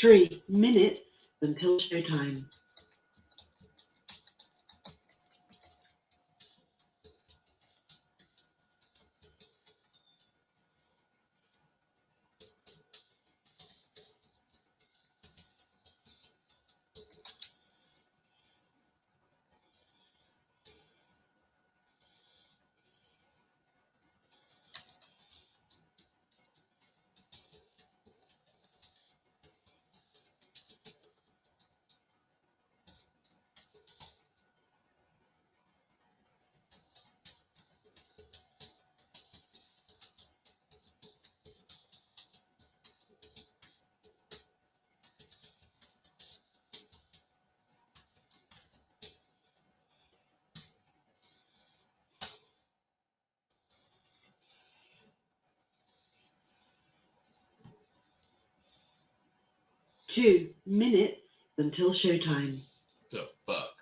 3 minutes until showtime. 2 minutes until showtime. The fuck?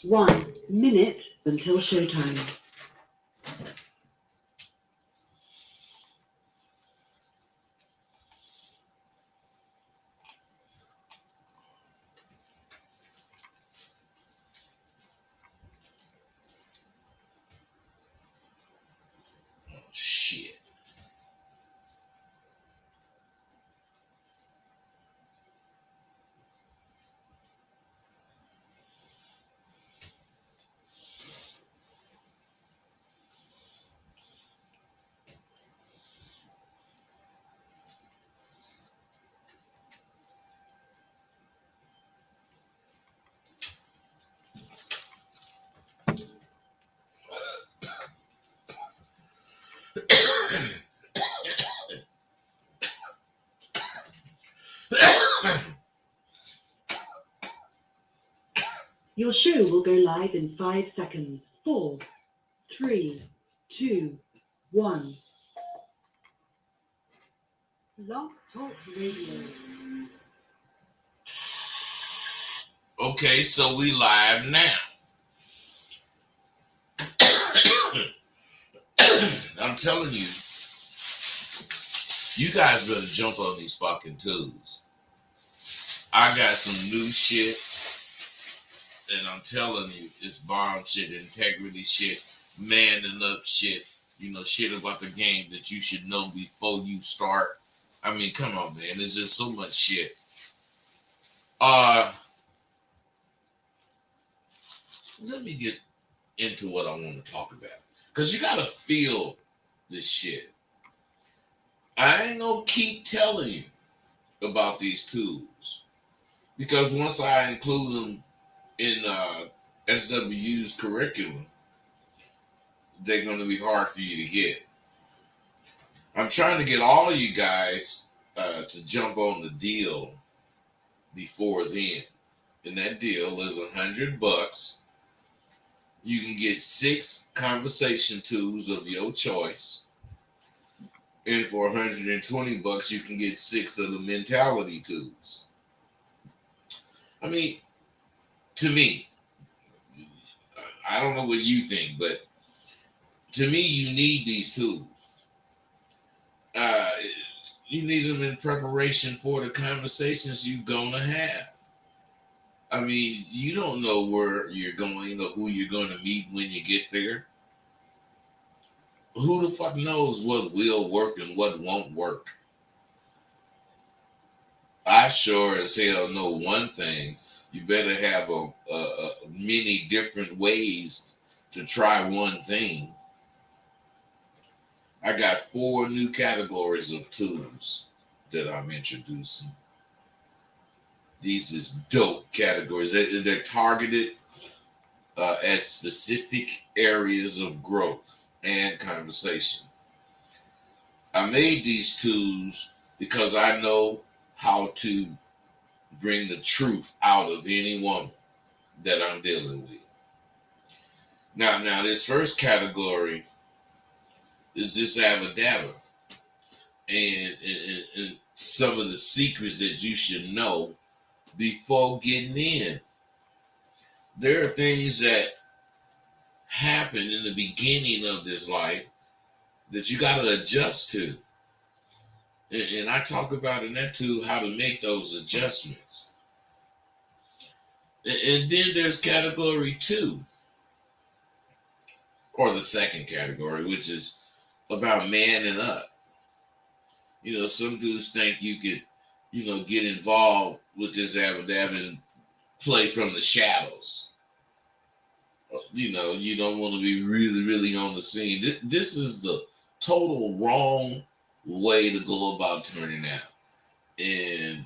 One minute until showtime. Shit. Your show will go live in 5 seconds. 4, 3, 2, 1. Blog Talk Radio. Okay, so we live now. I'm telling you, you guys better jump on these fucking tubes. I got some new shit, and I'm telling you, it's bomb shit, integrity shit, manning up shit, shit about the game that you should know before you start. I mean, come on, man. There's just so much shit. Let me get into what I want to talk about. Because you got to feel this shit. I ain't gonna keep telling you about these tools. Because once I include them in SWU's curriculum, they're going to be hard for you to get. I'm trying to get all of you guys to jump on the deal before then. And that deal is $100. You can get 6 conversation tools of your choice. And for $120, you can get 6 of the mentality tools. I mean, to me, I don't know what you think, but to me, you need these tools. You need them in preparation for the conversations you're gonna have. I mean, you don't know where you're going or who you're going to meet when you get there. Who the fuck knows what will work and what won't work? I sure as hell know one thing. You better have a many different ways to try one thing. I got 4 new categories of tools that I'm introducing. These is dope categories. They're targeted at specific areas of growth and conversation. I made these tools because I know how to bring the truth out of any woman that I'm dealing with. Now this first category is this Abadabba and some of the secrets that you should know before getting in. There are things that happen in the beginning of this life that you got to adjust to. And I talk about in that too how to make those adjustments. And then there's category 2, or the second category, which is about manning up. You know, some dudes think you could, get involved with this Abadab and play from the shadows. You don't want to be really, really on the scene. This is the total wrong way to go about turning out. And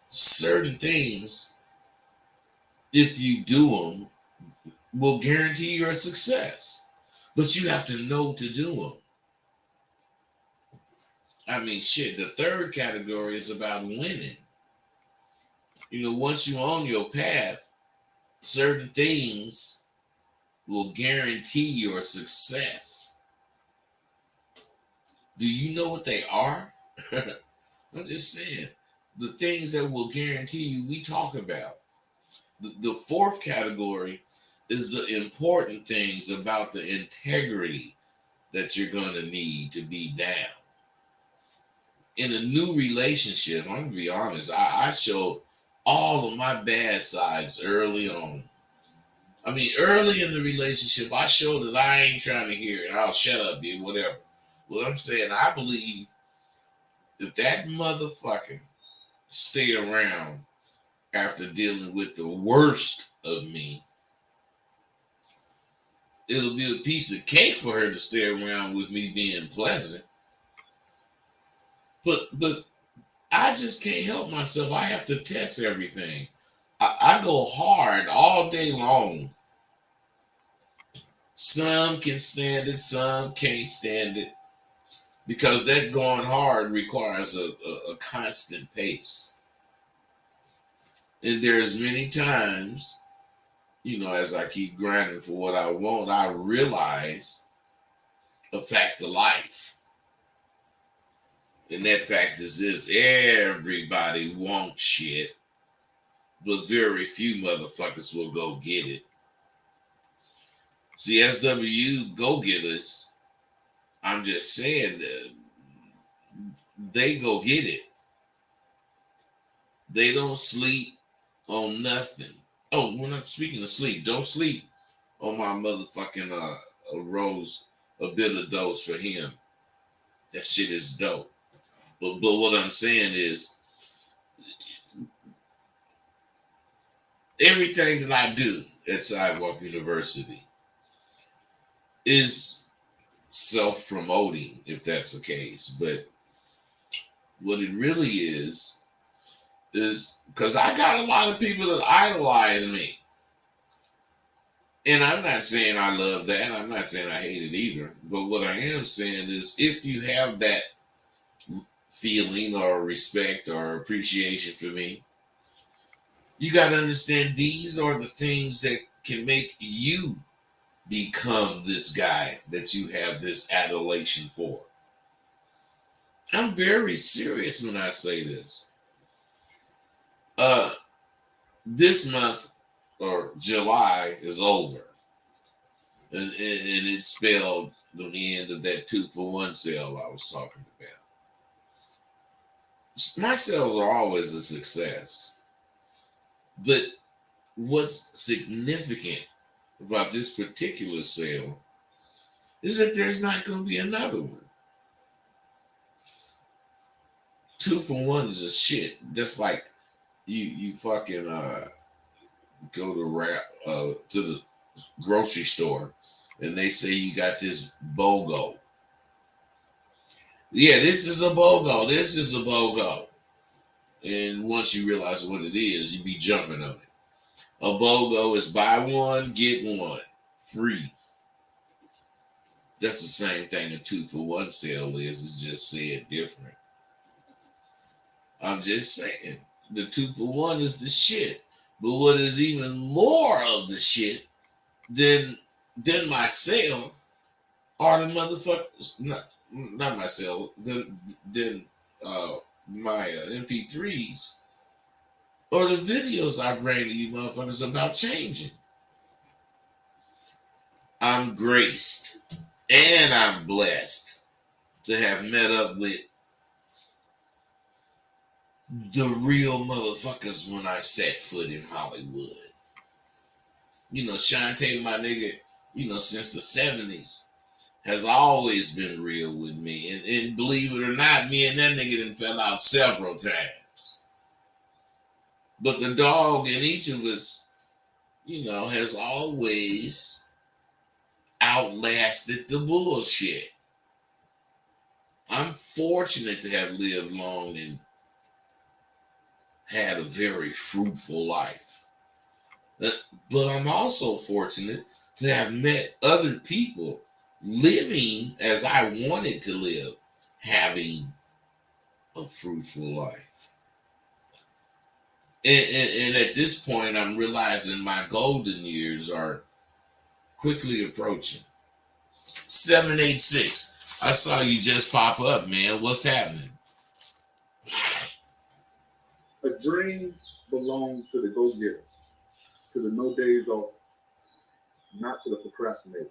certain things, if you do them, will guarantee your success. But you have to know to do them. I mean, shit, the third category is about winning. Once you're on your path, certain things will guarantee your success. Do you know what they are? I'm just saying. The things that will guarantee you, we talk about. The fourth category is the important things about the integrity that you're going to need to be down. In a new relationship, I'm going to be honest, I showed all of my bad sides early on. I mean, early in the relationship, I showed that I ain't trying to hear it. I'll shut up, dude, whatever. What I'm saying, I believe if that motherfucker stay around after dealing with the worst of me, it'll be a piece of cake for her to stay around with me being pleasant. But I just can't help myself. I have to test everything. I go hard all day long. Some can stand it, some can't stand it. Because that going hard requires a constant pace. And there's many times, as I keep grinding for what I want, I realize a fact of life. And that fact is this: everybody wants shit, but very few motherfuckers will go get it. See, SWU go-getters, I'm just saying that they go get it. They don't sleep on nothing. Oh, we're not speaking of sleep. Don't sleep on my motherfucking rose, a bitter dose for him. That shit is dope. But what I'm saying is, everything that I do at Sidewalk University is self-promoting, if that's the case. But what it really is because I got a lot of people that idolize me. And I'm not saying I love that. I'm not saying I hate it either. But what I am saying is, if you have that feeling or respect or appreciation for me, you got to understand these are the things that can make you become this guy that you have this adulation for. I'm very serious when I say this. This month, or July, is over. And it spelled the end of that 2-for-1 sale I was talking about. My sales are always a success. But what's significant about this particular sale is that there's not going to be another one. 2-for-1 is a shit. That's like you fucking go to the grocery store and they say you got this BOGO. Yeah, this is a BOGO. This is a BOGO. And once you realize what it is, you be jumping on it. A BOGO is buy one, get one free. That's the same thing a 2-for-1 sale is. It's just said different. I'm just saying the 2-for-1 is the shit. But what is even more of the shit than my sale are the motherfuckers, not my sale, than my MP3s or the videos I bring to you motherfuckers about changing. I'm graced and I'm blessed to have met up with the real motherfuckers when I set foot in Hollywood. You know, Shantae, my nigga, you know, since the 70s, has always been real with me. And believe it or not, me and that nigga done fell out several times. But the dog in each of us, you know, has always outlasted the bullshit. I'm fortunate to have lived long and had a very fruitful life. But I'm also fortunate to have met other people living as I wanted to live, having a fruitful life. And at this point, I'm realizing my golden years are quickly approaching. 786. I saw you just pop up, man. What's happening? A dream belongs to the go-getter, to the no days off, not to the procrastinator.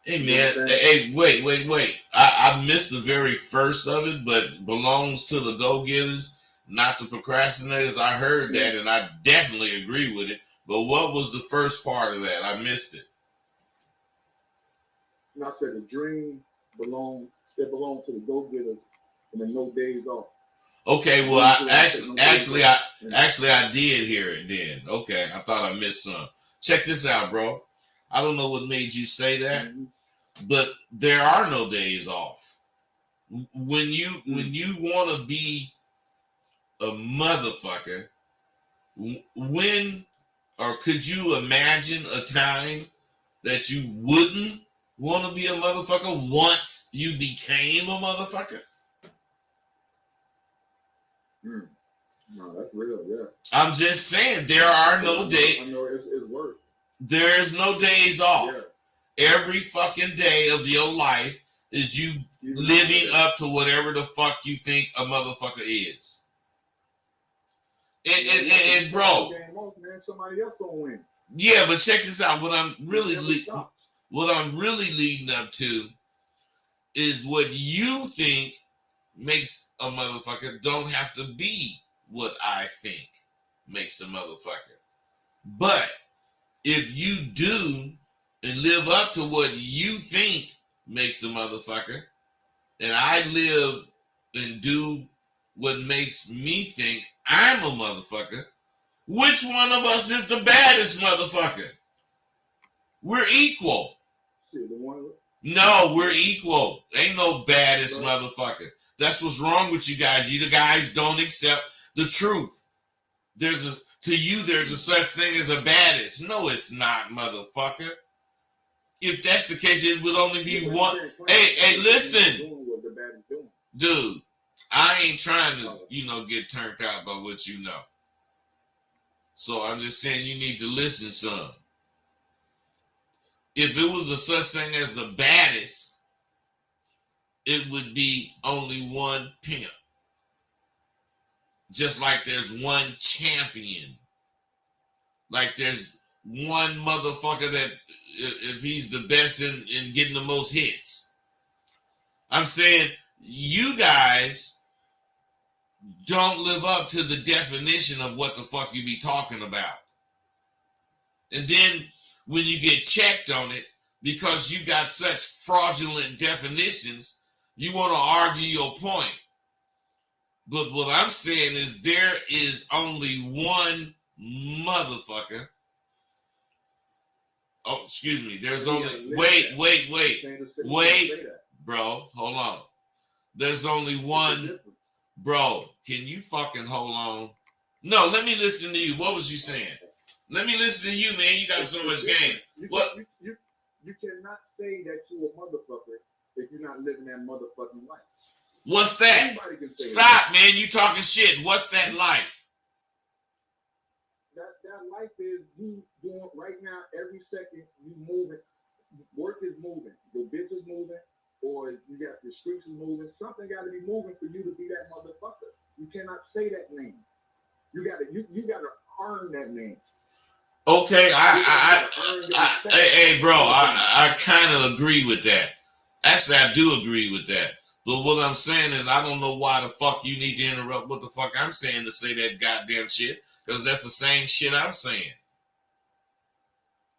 Hey, man. Hey, wait. I missed the very first of it, but belongs to the go-getters, not the procrastinators. I heard that, and I definitely agree with it. But what was the first part of that? I missed it. And I said the dream belongs to the go-getters and the no days off. Okay, well, I did hear it then. Okay, I thought I missed some. Check this out, bro. I don't know what made you say that, but there are no days off. When you want to be a motherfucker, when or could you imagine a time that you wouldn't want to be a motherfucker once you became a motherfucker? No, that's real, yeah. I'm just saying there are no days. I know it's work. There's no days off. Yeah. Every fucking day of your life is you living up to whatever the fuck you think a motherfucker is. And bro, somebody else gonna win. Yeah, but check this out. What I'm really leading up to is what you think makes a motherfucker don't have to be what I think makes a motherfucker. But if you do and live up to what you think makes a motherfucker, and I live and do what makes me think I'm a motherfucker, which one of us is the baddest motherfucker? We're equal. No, we're equal. Ain't no baddest motherfucker. That's what's wrong with you guys. You guys don't accept the truth. There's a such thing as a baddest. No, it's not, motherfucker. If that's the case, it would only be one. Hey, listen. Dude, I ain't trying to, get turned out by what you know. So I'm just saying you need to listen some. If it was a such thing as the baddest, it would be only one pimp. Just like there's one champion. Like there's one motherfucker that if he's the best in getting the most hits. I'm saying you guys don't live up to the definition of what the fuck you be talking about. And then when you get checked on it, because you got such fraudulent definitions, you want to argue your point. But what I'm saying is there is only one motherfucker. Oh, excuse me. There's only wait, bro. Hold on. There's only one, bro. Can you fucking hold on? No, let me listen to you. What was you saying? Let me listen to you, man. You got so much game. What? You cannot say that you're a motherfucker if you're not living that motherfucking life. What's that? Stop, man. You talking shit. What's that life? That life is you doing right now. Every second you moving. Work is moving. The bitch is moving, or you got the streets is moving. Something got to be moving for you to be that motherfucker. You cannot say that name. You gotta earn that name. Okay, hey, bro, I kind of agree with that. Actually, I do agree with that. But what I'm saying is, I don't know why the fuck you need to interrupt what the fuck I'm saying to say that goddamn shit, because that's the same shit I'm saying.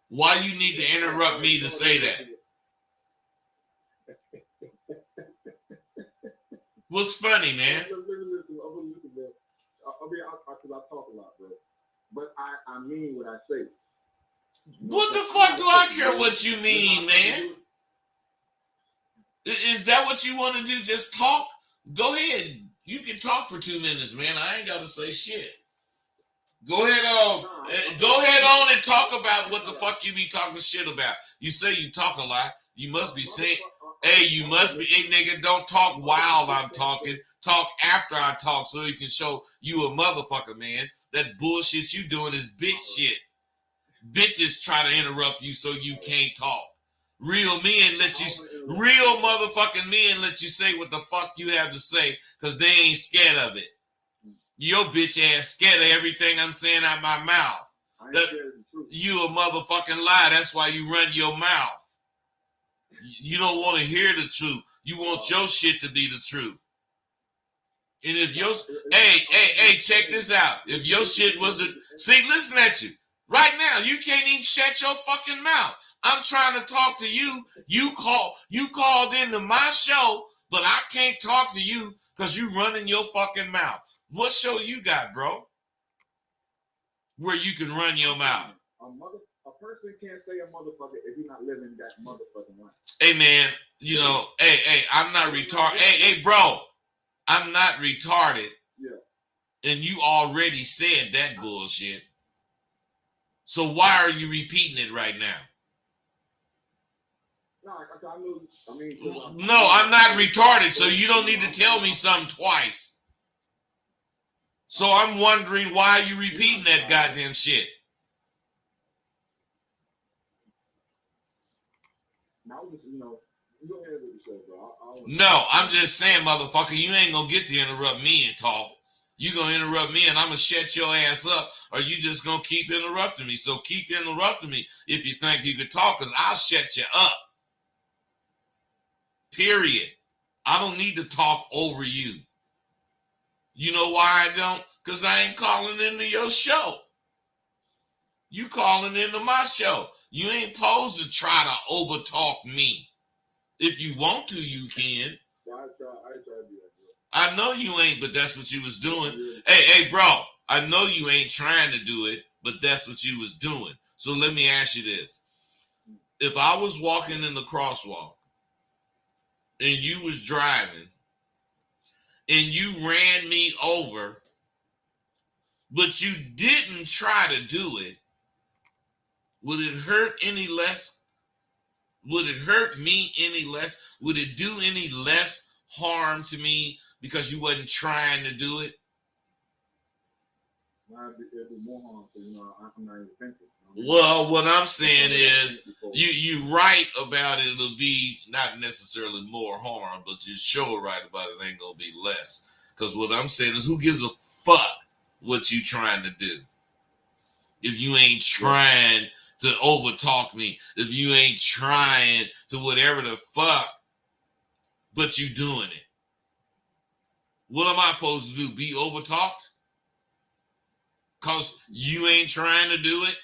Why you need to interrupt me to say that? What's funny, man? I talk a lot, bro. But I mean what I say. What the fuck do I care what you mean, man? Is that what you want to do? Just talk? Go ahead. You can talk for 2 minutes, man. I ain't got to say shit. Go ahead on. Go ahead on and talk about what the fuck you be talking shit about. You say you talk a lot. You must be saying, hey, you must be, hey, nigga, don't talk while I'm talking. Talk after I talk so you can show you a motherfucker, man. That bullshit you doing is bitch shit. Bitches try to interrupt you so you can't talk. Real motherfucking men let you say what the fuck you have to say because they ain't scared of it. Your bitch ass scared of everything I'm saying out my mouth. You a motherfucking lie. That's why you run your mouth. You don't want to hear the truth. You want your shit to be the truth. And if your hey, check this out. If your shit was listen at you. Right now, you can't even shut your fucking mouth. I'm trying to talk to you. You called into my show, but I can't talk to you because you running your fucking mouth. What show you got, bro? Where you can run your mouth. A person can't say a motherfucker if you're not living that motherfucking life. Hey, man, you know, hey, I'm not retarded. Hey, bro, I'm not retarded. Yeah. And you already said that bullshit. So why are you repeating it right now? No, I'm not retarded, so you don't need to tell me something twice. So I'm wondering why you repeating that goddamn shit. No, I'm just saying, motherfucker, you ain't gonna get to interrupt me and talk. You gonna interrupt me and I'm gonna shut your ass up, or you just gonna keep interrupting me. So keep interrupting me if you think you could talk, because I'll shut you up. Period. I don't need to talk over you. You know why I don't? Because I ain't calling into your show. You calling into my show. You ain't supposed to try to overtalk me. If you want to, you can. I try to do that. I know you ain't, but that's what you was doing. Hey, bro, I know you ain't trying to do it, but that's what you was doing. So let me ask you this. If I was walking in the crosswalk and you was driving and you ran me over, but you didn't try to do it, would it hurt any less? Would it hurt me any less? Would it do any less harm to me because you wasn't trying to do it? It'd be more harm, I'm not even thinking. Well, what I'm saying is, you right about it. It'll be not necessarily more harm, but you sure right about it ain't gonna be less. Because what I'm saying is, who gives a fuck what you trying to do? If you ain't trying to overtalk me, if you ain't trying to whatever the fuck, but you doing it. What am I supposed to do? Be overtalked? Because you ain't trying to do it?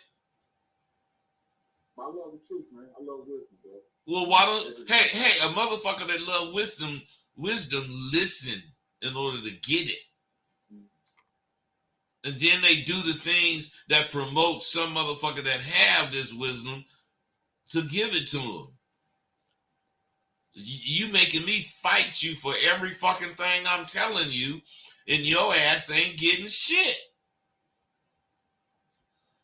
I love the truth, man. I love wisdom, bro. Well, why don't... Hey, a motherfucker that love wisdom, listen in order to get it. And then they do the things that promote some motherfucker that have this wisdom to give it to them. You making me fight you for every fucking thing I'm telling you, and your ass ain't getting shit.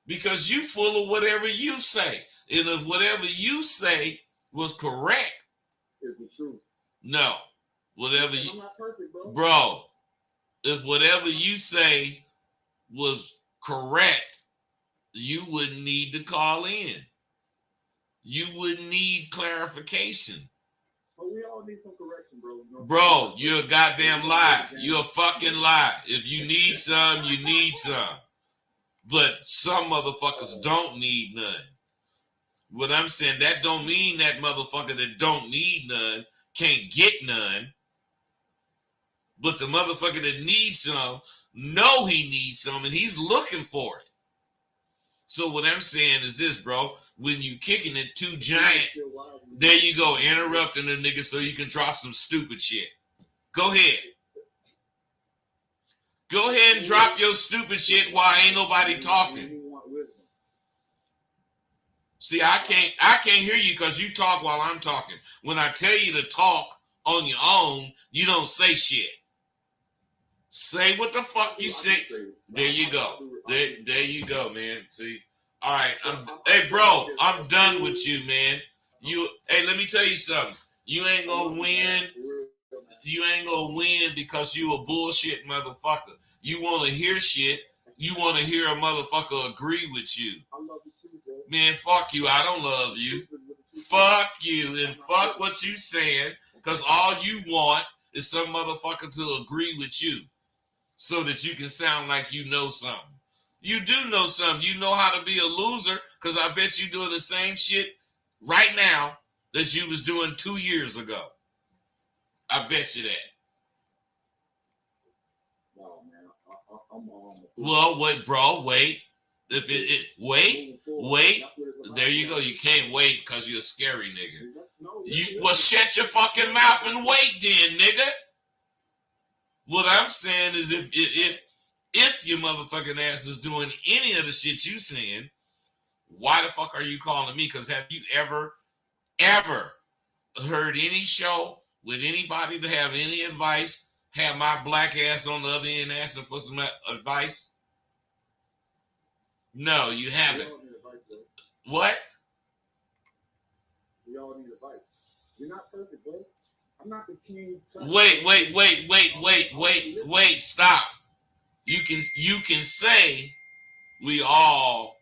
Because you full of whatever you say. And if whatever you say was correct, It's the truth. no. Whatever I'm you, not perfect, bro. bro, if whatever you say was correct, you wouldn't need to call in. You wouldn't need clarification. But we all need some correction, bro. Bro, you're a goddamn lie. You're a fucking lie. If you need some, you need some. But some motherfuckers don't need none. What I'm saying, that don't mean that motherfucker that don't need none can't get none. But the motherfucker that needs some know he needs some and he's looking for it. So what I'm saying is this, bro. When you kicking it too giant, there you go, interrupting the nigga so you can drop some stupid shit. Go ahead. Go ahead and drop your stupid shit while ain't nobody talking. See, I can't hear you because you talk while I'm talking. When I tell you to talk on your own, you don't say shit. Say what the fuck you say. There you go. There you go, man. See? All right. Hey, bro, I'm done with you, man. Hey, let me tell you something. You ain't gonna win. You ain't gonna win because you a bullshit motherfucker. You want to hear shit. You want to hear a motherfucker agree with you. Man, fuck you. I don't love you. Fuck you and fuck what you saying, because all you want is some motherfucker to agree with you so that you can sound like you know something. You do know something. You know how to be a loser, because I bet you doing the same shit right now that you was doing 2 years ago. I bet you that. No, man. I'm Well, wait, bro, wait. If wait. There you go. You can't wait because you're a scary nigga. Well, shut your fucking mouth and wait then, nigga. What I'm saying is if your motherfucking ass is doing any of the shit you saying, why the fuck are you calling me? Because have you ever heard any show with anybody to have any advice, have my black ass on the other end asking for some advice? No, you haven't. What? We all need advice. You're not perfect, bro. I'm not the king. Wait, stop. You can say we all,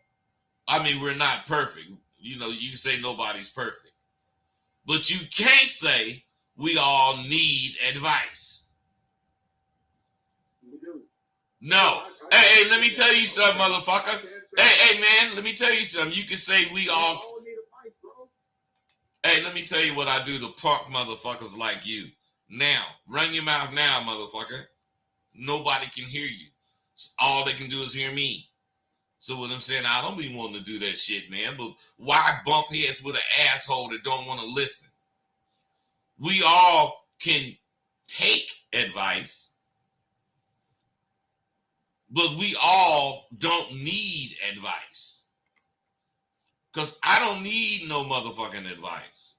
I mean, we're not perfect. You know, you can say nobody's perfect. But you can't say we all need advice. We do. No. Hey, let me tell you something, motherfucker. Hey, man, let me tell you something. You can say we all need advice, bro. Hey, let me tell you what I do to punk motherfuckers like you. Now, run your mouth now, motherfucker. Nobody can hear you. All they can do is hear me. So what I'm saying, I don't be wanting to do that shit, man. But why bump heads with an asshole that don't want to listen? We all can take advice, but we all don't need advice. Because I don't need no motherfucking advice.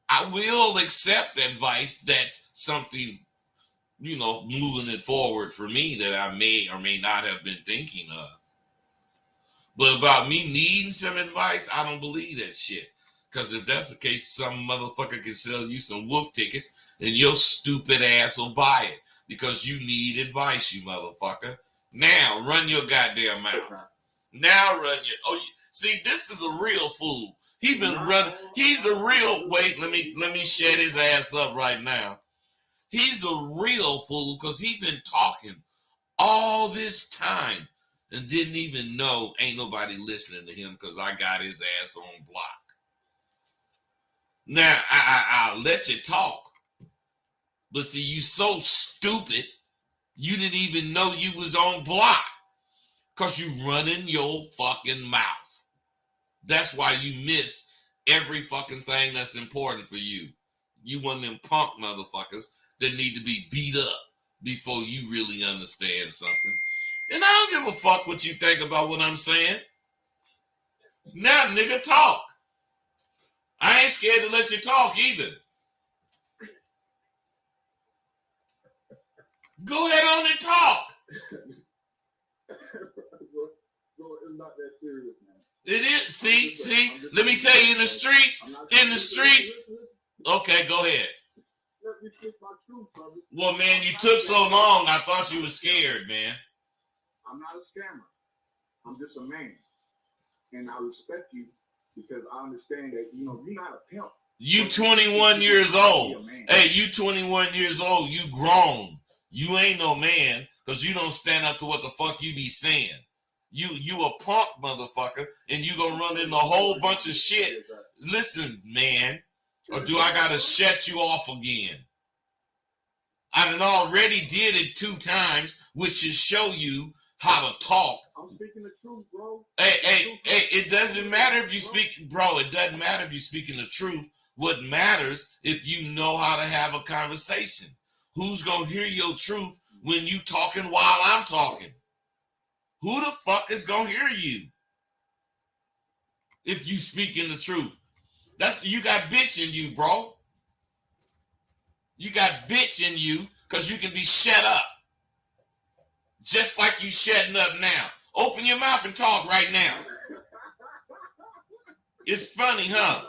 I will accept advice that's something, you know, moving it forward for me that I may or may not have been thinking of. But about me needing some advice, I don't believe that shit. Because if that's the case, some motherfucker can sell you some wolf tickets and your stupid ass will buy it. Because you need advice, you motherfucker. Now, run your goddamn mouth. Now run your... Oh, see, this is a real fool. He been running... He's a real... Wait, let me shut his ass up right now. He's a real fool because he been talking all this time and didn't even know ain't nobody listening to him because I got his ass on block. Now, I'll let you talk. But see, you so stupid, you didn't even know you was on block because you running your fucking mouth. That's why you miss every fucking thing that's important for you. You one of them punk motherfuckers that need to be beat up before you really understand something. And I don't give a fuck what you think about what I'm saying. Now, nigga, talk. I ain't scared to let you talk either. Go ahead on and talk. So it's not that serious, man. It is. See. Let me tell you, in the streets. Okay, go ahead. Let me speak my truth, brother. Well, man, you took so long. I thought you were scared, man. I'm not a scammer. I'm just a man, and I respect you because I understand that you're not a pimp. You 21 years old. Hey, you 21 years old. You grown. You ain't no man because you don't stand up to what the fuck you be saying. You a punk motherfucker, and you gonna run into a whole bunch of shit. Listen, man, or do I gotta shut you off again? I done already did it 2 times, which should show you how to talk. I'm speaking the truth, bro. Hey, it doesn't matter if you speak, bro. It doesn't matter if you're speaking the truth. What matters if you know how to have a conversation. Who's gonna hear your truth when you talking while I'm talking? Who the fuck is gonna hear you if you speaking the truth? You got bitch in you, bro. You got bitch in you because you can be shut up. Just like you shutting up now. Open your mouth and talk right now. It's funny, huh?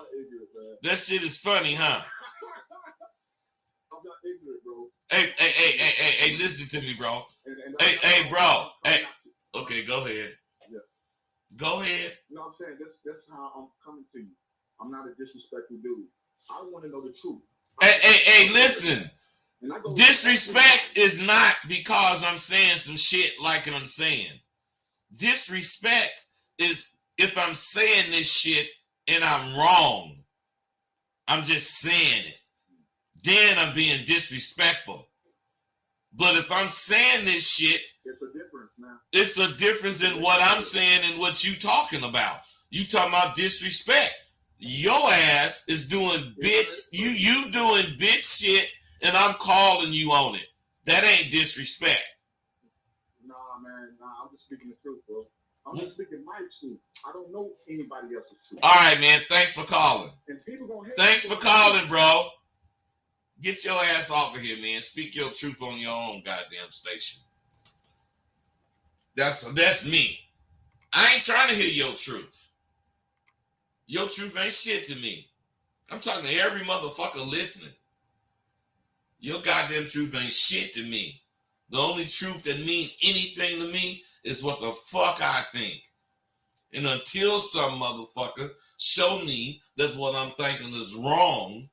That shit is funny, huh? I'm not ignorant, bro. Hey, listen to me, bro. Hey, bro. Hey, okay, go ahead. Yeah. Go ahead. No, I'm saying that's how I'm coming to you. I'm not a disrespectful dude. I want to know the truth. Hey, listen. Disrespect is not because I'm saying some shit like I'm saying. Disrespect is if I'm saying this shit and I'm wrong. I'm just saying it. Then I'm being disrespectful. But if I'm saying this shit, it's a difference, man. It's a difference in what I'm saying and what you talking about. You talking about disrespect. Your ass is doing bitch. You doing bitch shit, and I'm calling you on it. That ain't disrespect. Nah, man. Nah, I'm just speaking the truth, bro. I'm just speaking my truth. I don't know anybody else's truth. All right, man. Thanks for calling. And people gonna hate. Thanks for calling, bro. Get your ass off of here, man. Speak your truth on your own goddamn station. That's me. I ain't trying to hear your truth. Your truth ain't shit to me. I'm talking to every motherfucker listening. Your goddamn truth ain't shit to me. The only truth that means anything to me is what the fuck I think. And until some motherfucker show me that what I'm thinking is wrong,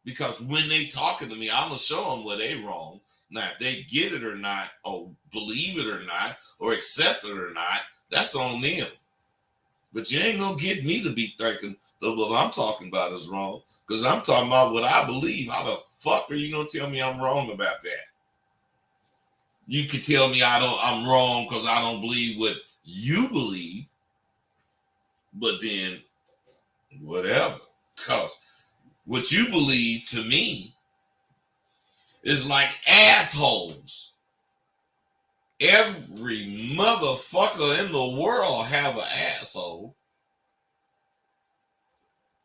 because when they talking to me, I'm going to show them where they wrong. Now, if they get it or not, or believe it or not, or accept it or not, that's on them. But you ain't going to get me to be thinking that what I'm talking about is wrong, because I'm talking about what I believe. How the fuck are you going to tell me I'm wrong about that? You can tell me I'm wrong because I don't believe what you believe, but then whatever. Because what you believe to me is like assholes. Every motherfucker in the world have an asshole.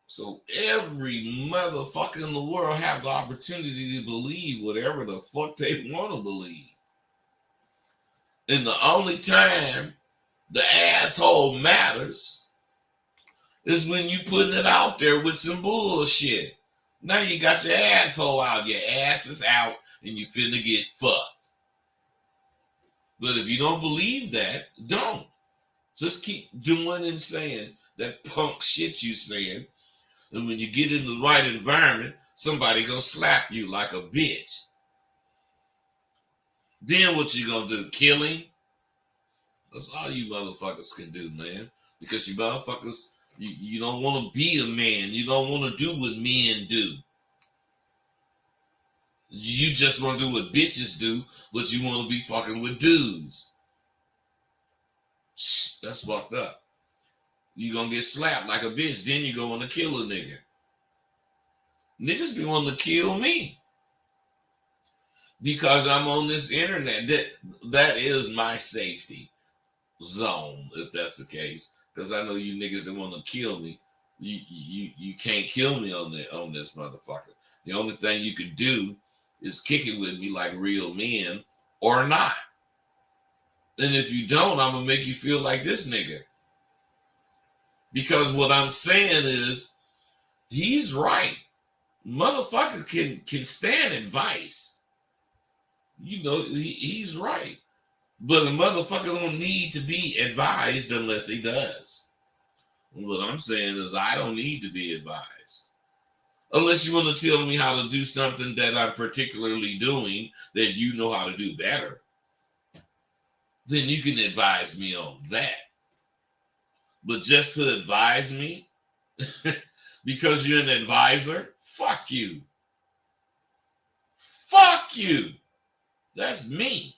So every motherfucker in the world have the opportunity to believe whatever the fuck they want to believe. And the only time the asshole matters is when you putting it out there with some bullshit. Now you got your asshole out, your ass is out, and you finna get fucked. But if you don't believe that, don't. Just keep doing and saying that punk shit you saying. And when you get in the right environment, somebody gonna slap you like a bitch. Then what you gonna do? Kill him? That's all you motherfuckers can do, man. Because you motherfuckers, you don't want to be a man. You don't want to do what men do. You just want to do what bitches do, but you want to be fucking with dudes. That's fucked up. You gonna get slapped like a bitch, then you go want to kill a nigga. Niggas be wanting to kill me. because I'm on this internet. That is my safety zone, if that's the case. Because I know you niggas that want to kill me, you can't kill me on this motherfucker. The only thing you could do is kick it with me like real men or not. And if you don't, I'm gonna make you feel like this nigga. Because what I'm saying is, he's right. Motherfucker can stand advice. You know, he's right. But a motherfucker don't need to be advised unless he does. What I'm saying is, I don't need to be advised. Unless you want to tell me how to do something that I'm particularly doing that you know how to do better, then you can advise me on that. But just to advise me because you're an advisor, fuck you. Fuck you. That's me.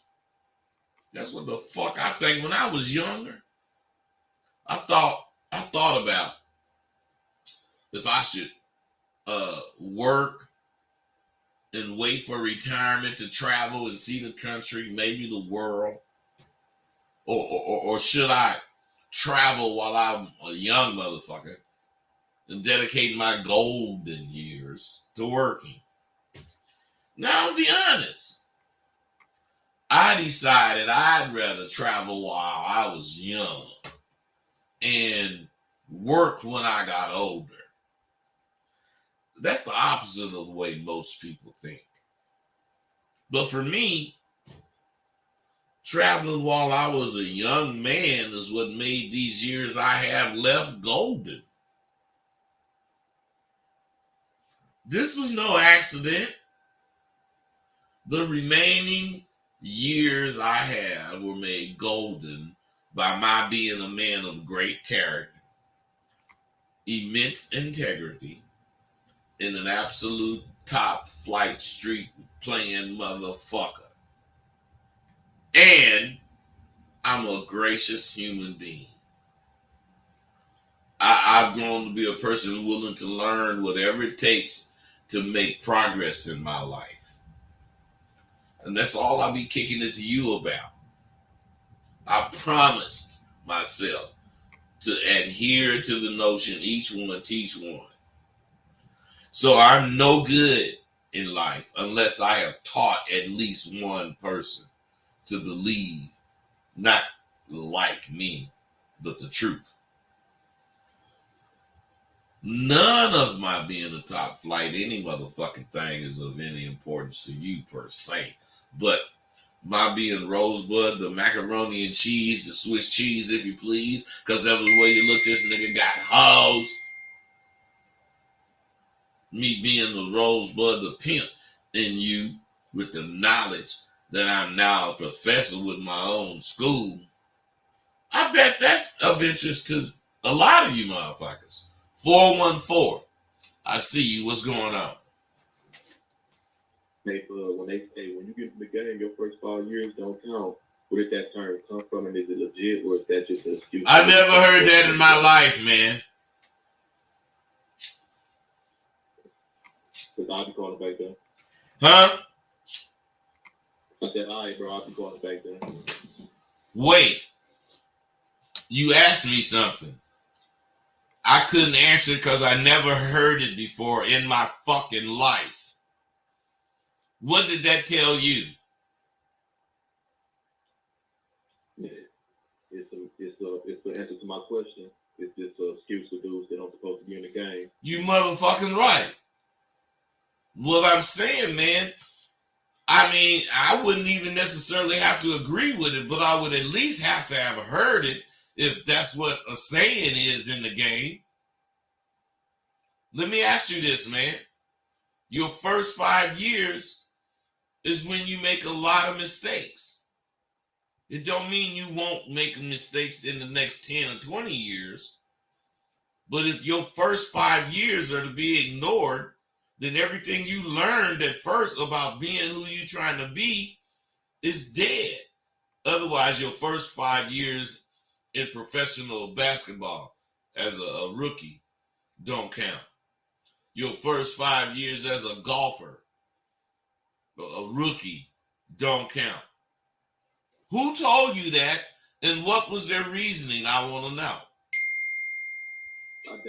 That's what the fuck I think. When I was younger, I thought about if I should work and wait for retirement to travel and see the country, maybe the world, or should I travel while I'm a young motherfucker and dedicate my golden years to working. Now, I'll be honest. I decided I'd rather travel while I was young and work when I got older. That's the opposite of the way most people think. But for me, traveling while I was a young man is what made these years I have left golden. This was no accident. The remaining years I have were made golden by my being a man of great character, immense integrity, and an absolute top flight street playing motherfucker. And I'm a gracious human being. I've grown to be a person willing to learn whatever it takes to make progress in my life. And that's all I'll be kicking it to you about. I promised myself to adhere to the notion, each one teach one. So I'm no good in life unless I have taught at least one person to believe, not like me, but the truth. None of my being a top flight, any motherfucking thing is of any importance to you per se. But my being Rosebud, the macaroni and cheese, the Swiss cheese, if you please, because that was the way you look, this nigga got hoes. Me being the Rosebud, the pimp in you, with the knowledge that I'm now a professor with my own school. I bet that's of interest to a lot of you motherfuckers. 414. I see you. What's going on? When you get in the game, your first 5 years don't count. Where did that term come from, and is it legit, or is that just an excuse? I never heard that in my life, man. Because I'll be calling back then. Huh? I said, all right, bro, I'll be calling back then. Wait. You asked me something. I couldn't answer because I never heard it before in my fucking life. What did that tell you? Yeah. It's the answer to my question. It's just an excuse for dudes that aren't supposed to be in the game. You motherfucking right. What I'm saying, man, I mean, I wouldn't even necessarily have to agree with it, but I would at least have to have heard it if that's what a saying is in the game. Let me ask you this, man. Your first 5 years is when you make a lot of mistakes. It don't mean you won't make mistakes in the next 10 or 20 years. But if your first 5 years are to be ignored, then everything you learned at first about being who you're trying to be is dead. Otherwise, your first 5 years in professional basketball as a rookie don't count. Your first 5 years as a golfer, a rookie, don't count. Who told you that, and what was their reasoning? I want to know. That's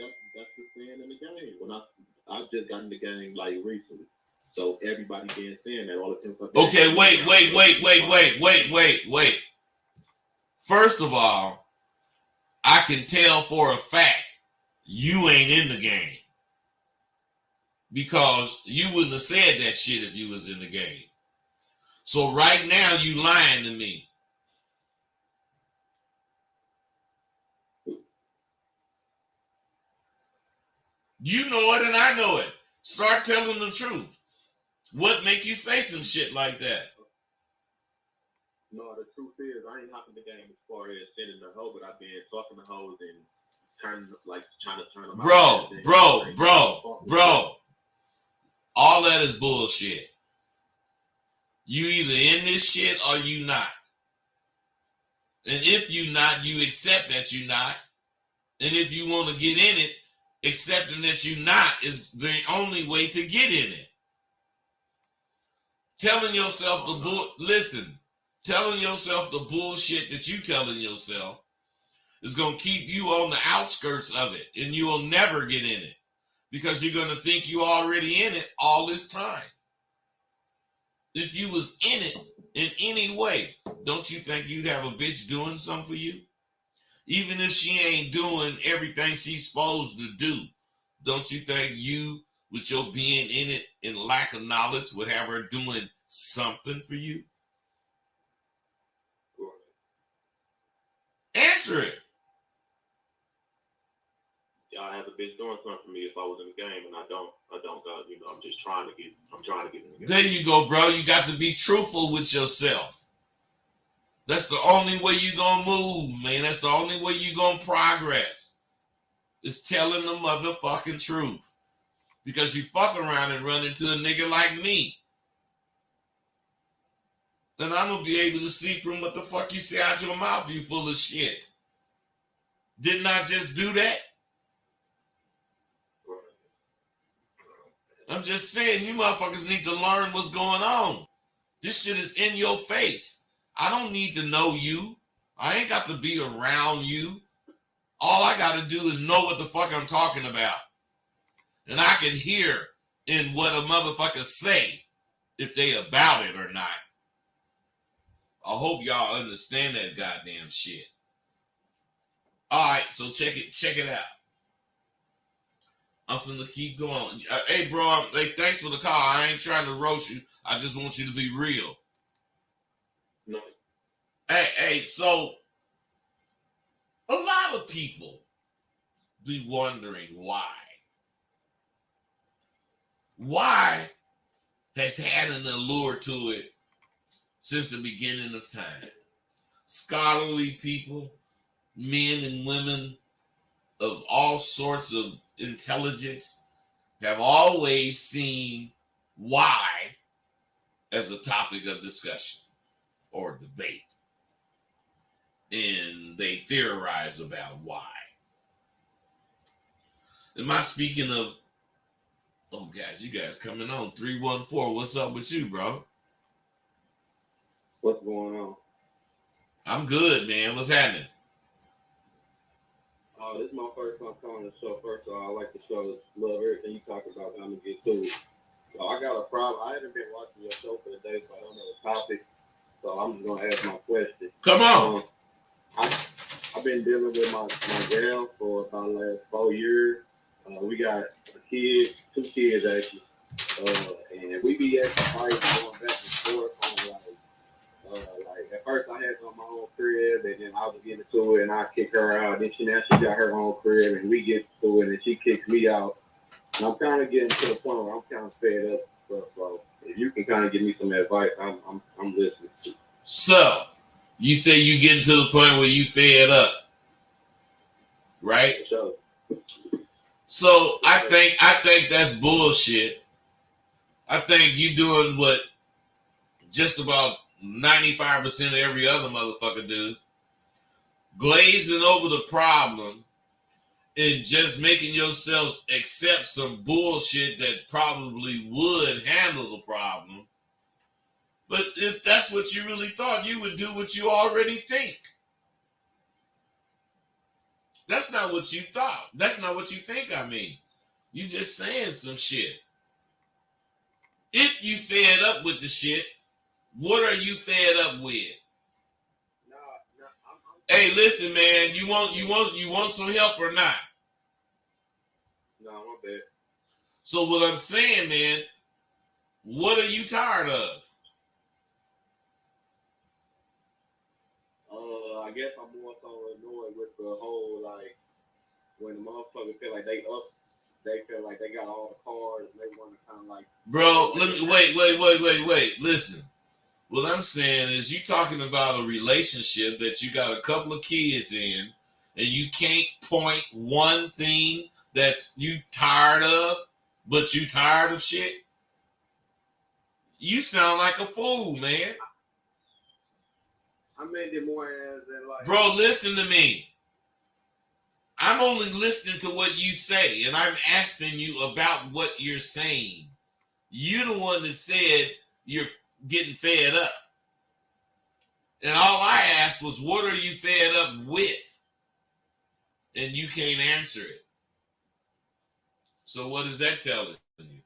the saying in the game. When I just got in the game like recently, so everybody being saying that all the time. Okay, wait. First of all, I can tell for a fact you ain't in the game because you wouldn't have said that shit if you was in the game. So right now you lying to me. You know it and I know it. Start telling the truth. What make you say some shit like that? No, the truth is I ain't hopping the game as far as sending the hoe, but I've been talking to hoes and trying to turn them out. Bro. All that is bullshit. You either in this shit or you not. And if you not, you accept that you not. And if you want to get in it, accepting that you not is the only way to get in it. Telling yourself telling yourself the bullshit that you telling yourself is going to keep you on the outskirts of it, and you will never get in it because you're going to think you already in it all this time. If you was in it in any way, don't you think you'd have a bitch doing something for you? Even if she ain't doing everything she's supposed to do, don't you think you, with your being in it and lack of knowledge, would have her doing something for you? Answer it. Y'all have a bitch doing something for me if I was in the game, and I don't, I'm just trying to get in the game. There you go, bro. You got to be truthful with yourself. That's the only way you gonna move, man. That's the only way you gonna progress. Is telling the motherfucking truth. Because you fuck around and run into a nigga like me. Then I'm gonna be able to see from what the fuck you say out your mouth, you full of shit. Didn't I just do that? I'm just saying, you motherfuckers need to learn what's going on. This shit is in your face. I don't need to know you. I ain't got to be around you. All I got to do is know what the fuck I'm talking about. And I can hear in what a motherfucker say if they about it or not. I hope y'all understand that goddamn shit. All right, so check it out. I'm finna keep going. Hey, bro, thanks for the call. I ain't trying to roast you. I just want you to be real. No. Hey, so a lot of people be wondering why. Why has had an allure to it since the beginning of time. Scholarly people, men and women of all sorts of intelligence have always seen why as a topic of discussion or debate. And they theorize about why. Am I speaking of, oh guys, you guys coming on 314. What's up with you, bro? What's going on? I'm good, man. What's happening? Oh, this is my first time calling the show. First of all, I like the show. Love everything you talk about. I'm going to get to it. So I got a problem. I haven't been watching your show for the day, so I don't know the topic. So I'm just going to ask my question. Come on. I've been dealing with my gal for about the last 4 years. We got a kid, 2 kids actually. And we be at the fight going back and forth on like at first I had it on my own crib, and then I was getting to it, and I kick her out. Then she got her own crib, and we get to it, and she kicks me out. And I'm kind of getting to the point where I'm kind of fed up. So if you can kind of give me some advice, I'm listening. So you say you getting to the point where you fed up, right? Sure. So I think that's bullshit. I think you doing what just about 95% of every other motherfucker do. Glazing over the problem and just making yourself accept some bullshit that probably would handle the problem But if that's what you really thought, you would do what you already think. That's not what you thought. That's not what you think, I mean. You just saying some shit. If you fed up with the shit, what are you fed up with? No, I'm Hey, listen, man, you want some help or not? no, my bad. So what I'm saying, man, what are you tired of? I guess I'm more so annoyed with the whole like when the motherfuckers feel like they feel like they got all the cards and they want to kind of like. Bro, let me wait. Listen. What I'm saying is you talking about a relationship that you got a couple of kids in and you can't point one thing that's you tired of, but you tired of shit? You sound like a fool, man. I meant it more as in like. Bro, listen to me. I'm only listening to what you say, and I'm asking you about what you're saying. You're the one that said you're getting fed up. And all I asked was, what are you fed up with? And you can't answer it. So what is that telling you?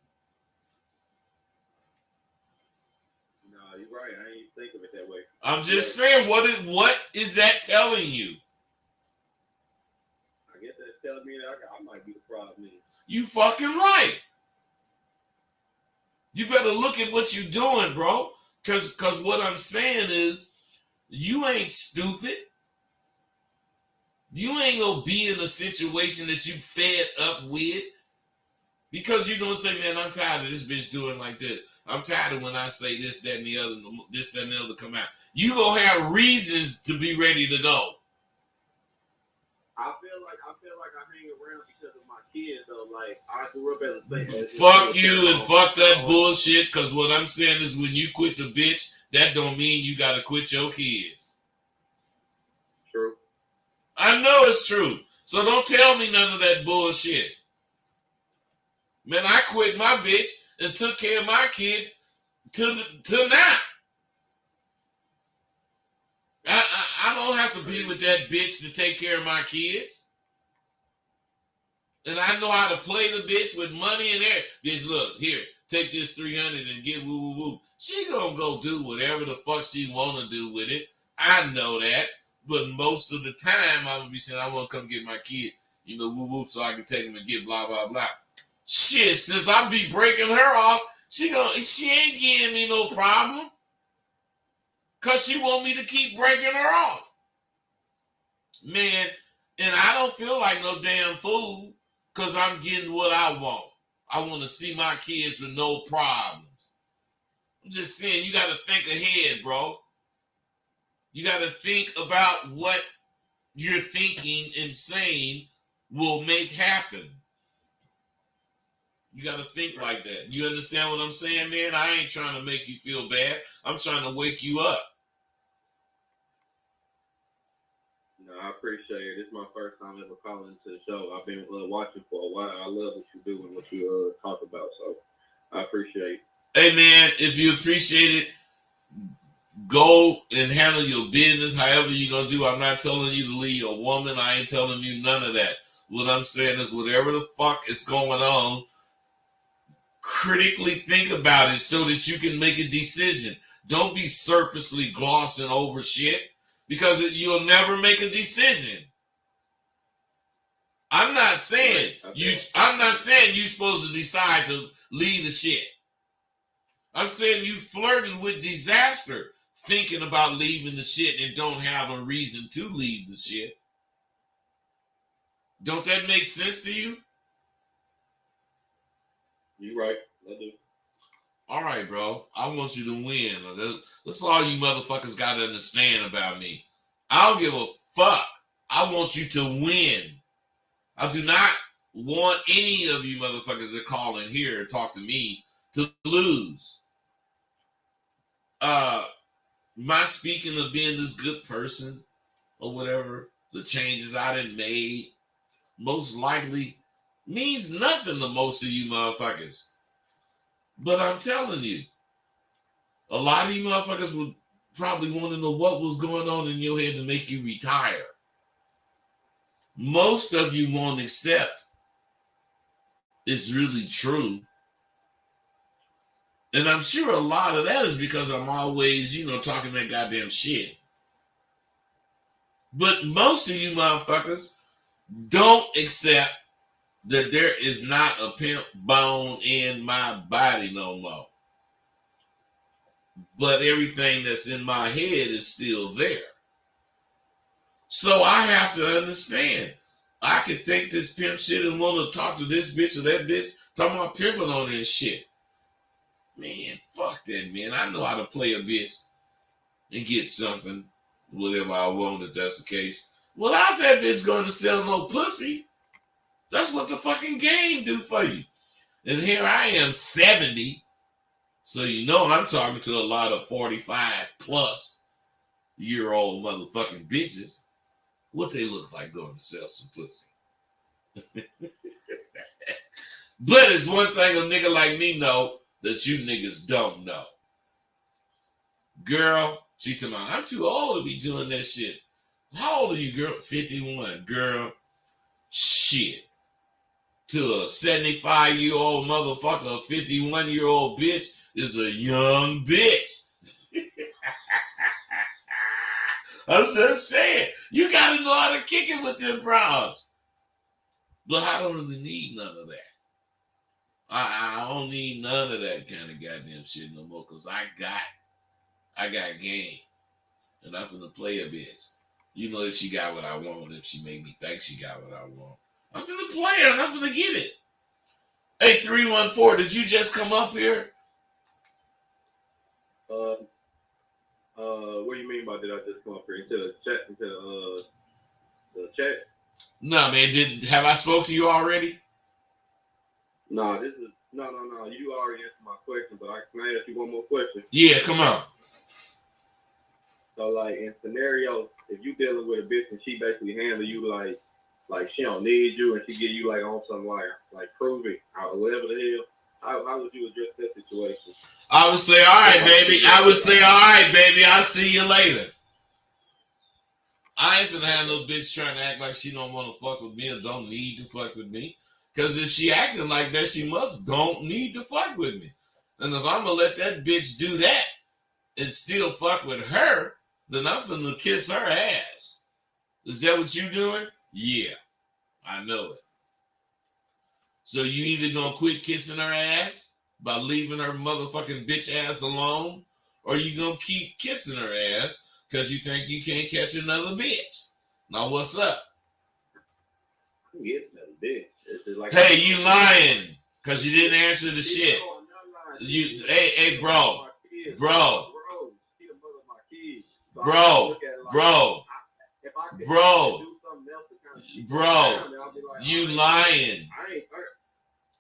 No, you're right. I ain't think of it that way. I'm just saying, what is that telling you? I guess that's telling me that I might be the problem. You fucking right. You better look at what you're doing, bro. Cause what I'm saying is, you ain't stupid. You ain't gonna be in a situation that you fed up with. Because you're gonna say, man, I'm tired of this bitch doing like this. I'm tired of when I say this, that, and the other, this, that, and the other come out. You gonna have reasons to be ready to go. I feel like I hang around because of my kids though. Like I grew up as a Fuck you and fuck that bullshit. Cause what I'm saying is when you quit the bitch, that don't mean you gotta quit your kids. True. I know it's true. So don't tell me none of that bullshit. Man, I quit my bitch and took care of my kid till now. I don't have to be with that bitch to take care of my kids. And I know how to play the bitch with money in there. Bitch, look, here, take this 300 and get woo woo woo. She gonna go do whatever the fuck she wanna do with it. I know that. But most of the time, I'm gonna be saying, I wanna come get my kid, woo woo, so I can take him and get blah, blah, blah. Shit, since I be breaking her off, she ain't giving me no problem. Cause she want me to keep breaking her off. Man, and I don't feel like no damn fool. Because I'm getting what I want. I want to see my kids with no problems. I'm just saying, you got to think ahead, bro. You got to think about what you're thinking and saying will make happen. You got to think like that. You understand what I'm saying, man? I ain't trying to make you feel bad. I'm trying to wake you up. No, I appreciate it. This is my first time ever calling into the show. I've been watching for a while. I love what you do and what you talk about. So I appreciate it. Hey, man, if you appreciate it, go and handle your business however you're going to do. I'm not telling you to leave a woman. I ain't telling you none of that. What I'm saying is whatever the fuck is going on, critically think about it so that you can make a decision. Don't be surfacely glossing over shit because you'll never make a decision. I'm not saying you're supposed to decide to leave the shit. I'm saying you flirting with disaster, thinking about leaving the shit and don't have a reason to leave the shit. Don't that make sense to you? You right. I do. All right, bro. I want you to win. That's all you motherfuckers got to understand about me. I don't give a fuck. I want you to win. I do not want any of you motherfuckers that call in here and talk to me to lose. My speaking of being this good person or whatever, the changes I done made, most likely means nothing to most of you motherfuckers. But I'm telling you, A lot of you motherfuckers would probably want to know what was going on in your head to make you retire. Most of you won't accept it's really true. And I'm sure a lot of that is because I'm always, talking that goddamn shit. But most of you motherfuckers don't accept that there is not a pimp bone in my body no more. But everything that's in my head is still there. So I have to understand. I could think this pimp shit and want to talk to this bitch or that bitch, talking about pimping on her and shit. Man, fuck that, man. I know how to play a bitch and get something, whatever I want, if that's the case. Without that bitch going to sell no pussy. That's what the fucking game do for you. And here I am, 70. So I'm talking to a lot of 45-plus-year-old motherfucking bitches. What they look like going to sell some pussy. But it's one thing a nigga like me know that you niggas don't know. Girl, she told me, I'm too old to be doing that shit. How old are you, girl? 51. Girl, shit. To a 75-year-old motherfucker, a 51-year-old bitch is a young bitch. I'm just saying, you gotta know how to kick it with them bras. But I don't really need none of that. I don't need none of that kind of goddamn shit no more, because I got game. And I'm finna play a bitch. If she got what I want, if she made me think she got what I want. I'm finna play her and I'm finna get it. Hey, 314, did you just come up here? What do you mean by did I just come up here into the chat? The chat? No, man. Have I spoke to you already? No. You already answered my question, but can I ask you one more question? Yeah, come on. So, like, in scenarios, if you dealing with a bitch and she basically handle you like she don't need you and she give you like on some like prove it or whatever the hell, how would you address that situation? I would say, all right, baby. I'll see you later. I ain't finna have no bitch trying to act like she don't want to fuck with me or don't need to fuck with me. Because if she acting like that, she don't need to fuck with me. And if I'm gonna let that bitch do that and still fuck with her, then I'm finna kiss her ass. Is that what you doing? Yeah, I know it. So you either gonna quit kissing her ass by leaving her motherfucking bitch ass alone, or you gonna keep kissing her ass because you think you can't catch another bitch. Now what's up? Yes, another bitch. Hey, you lying because you didn't answer the shit. Hey, bro. You lying.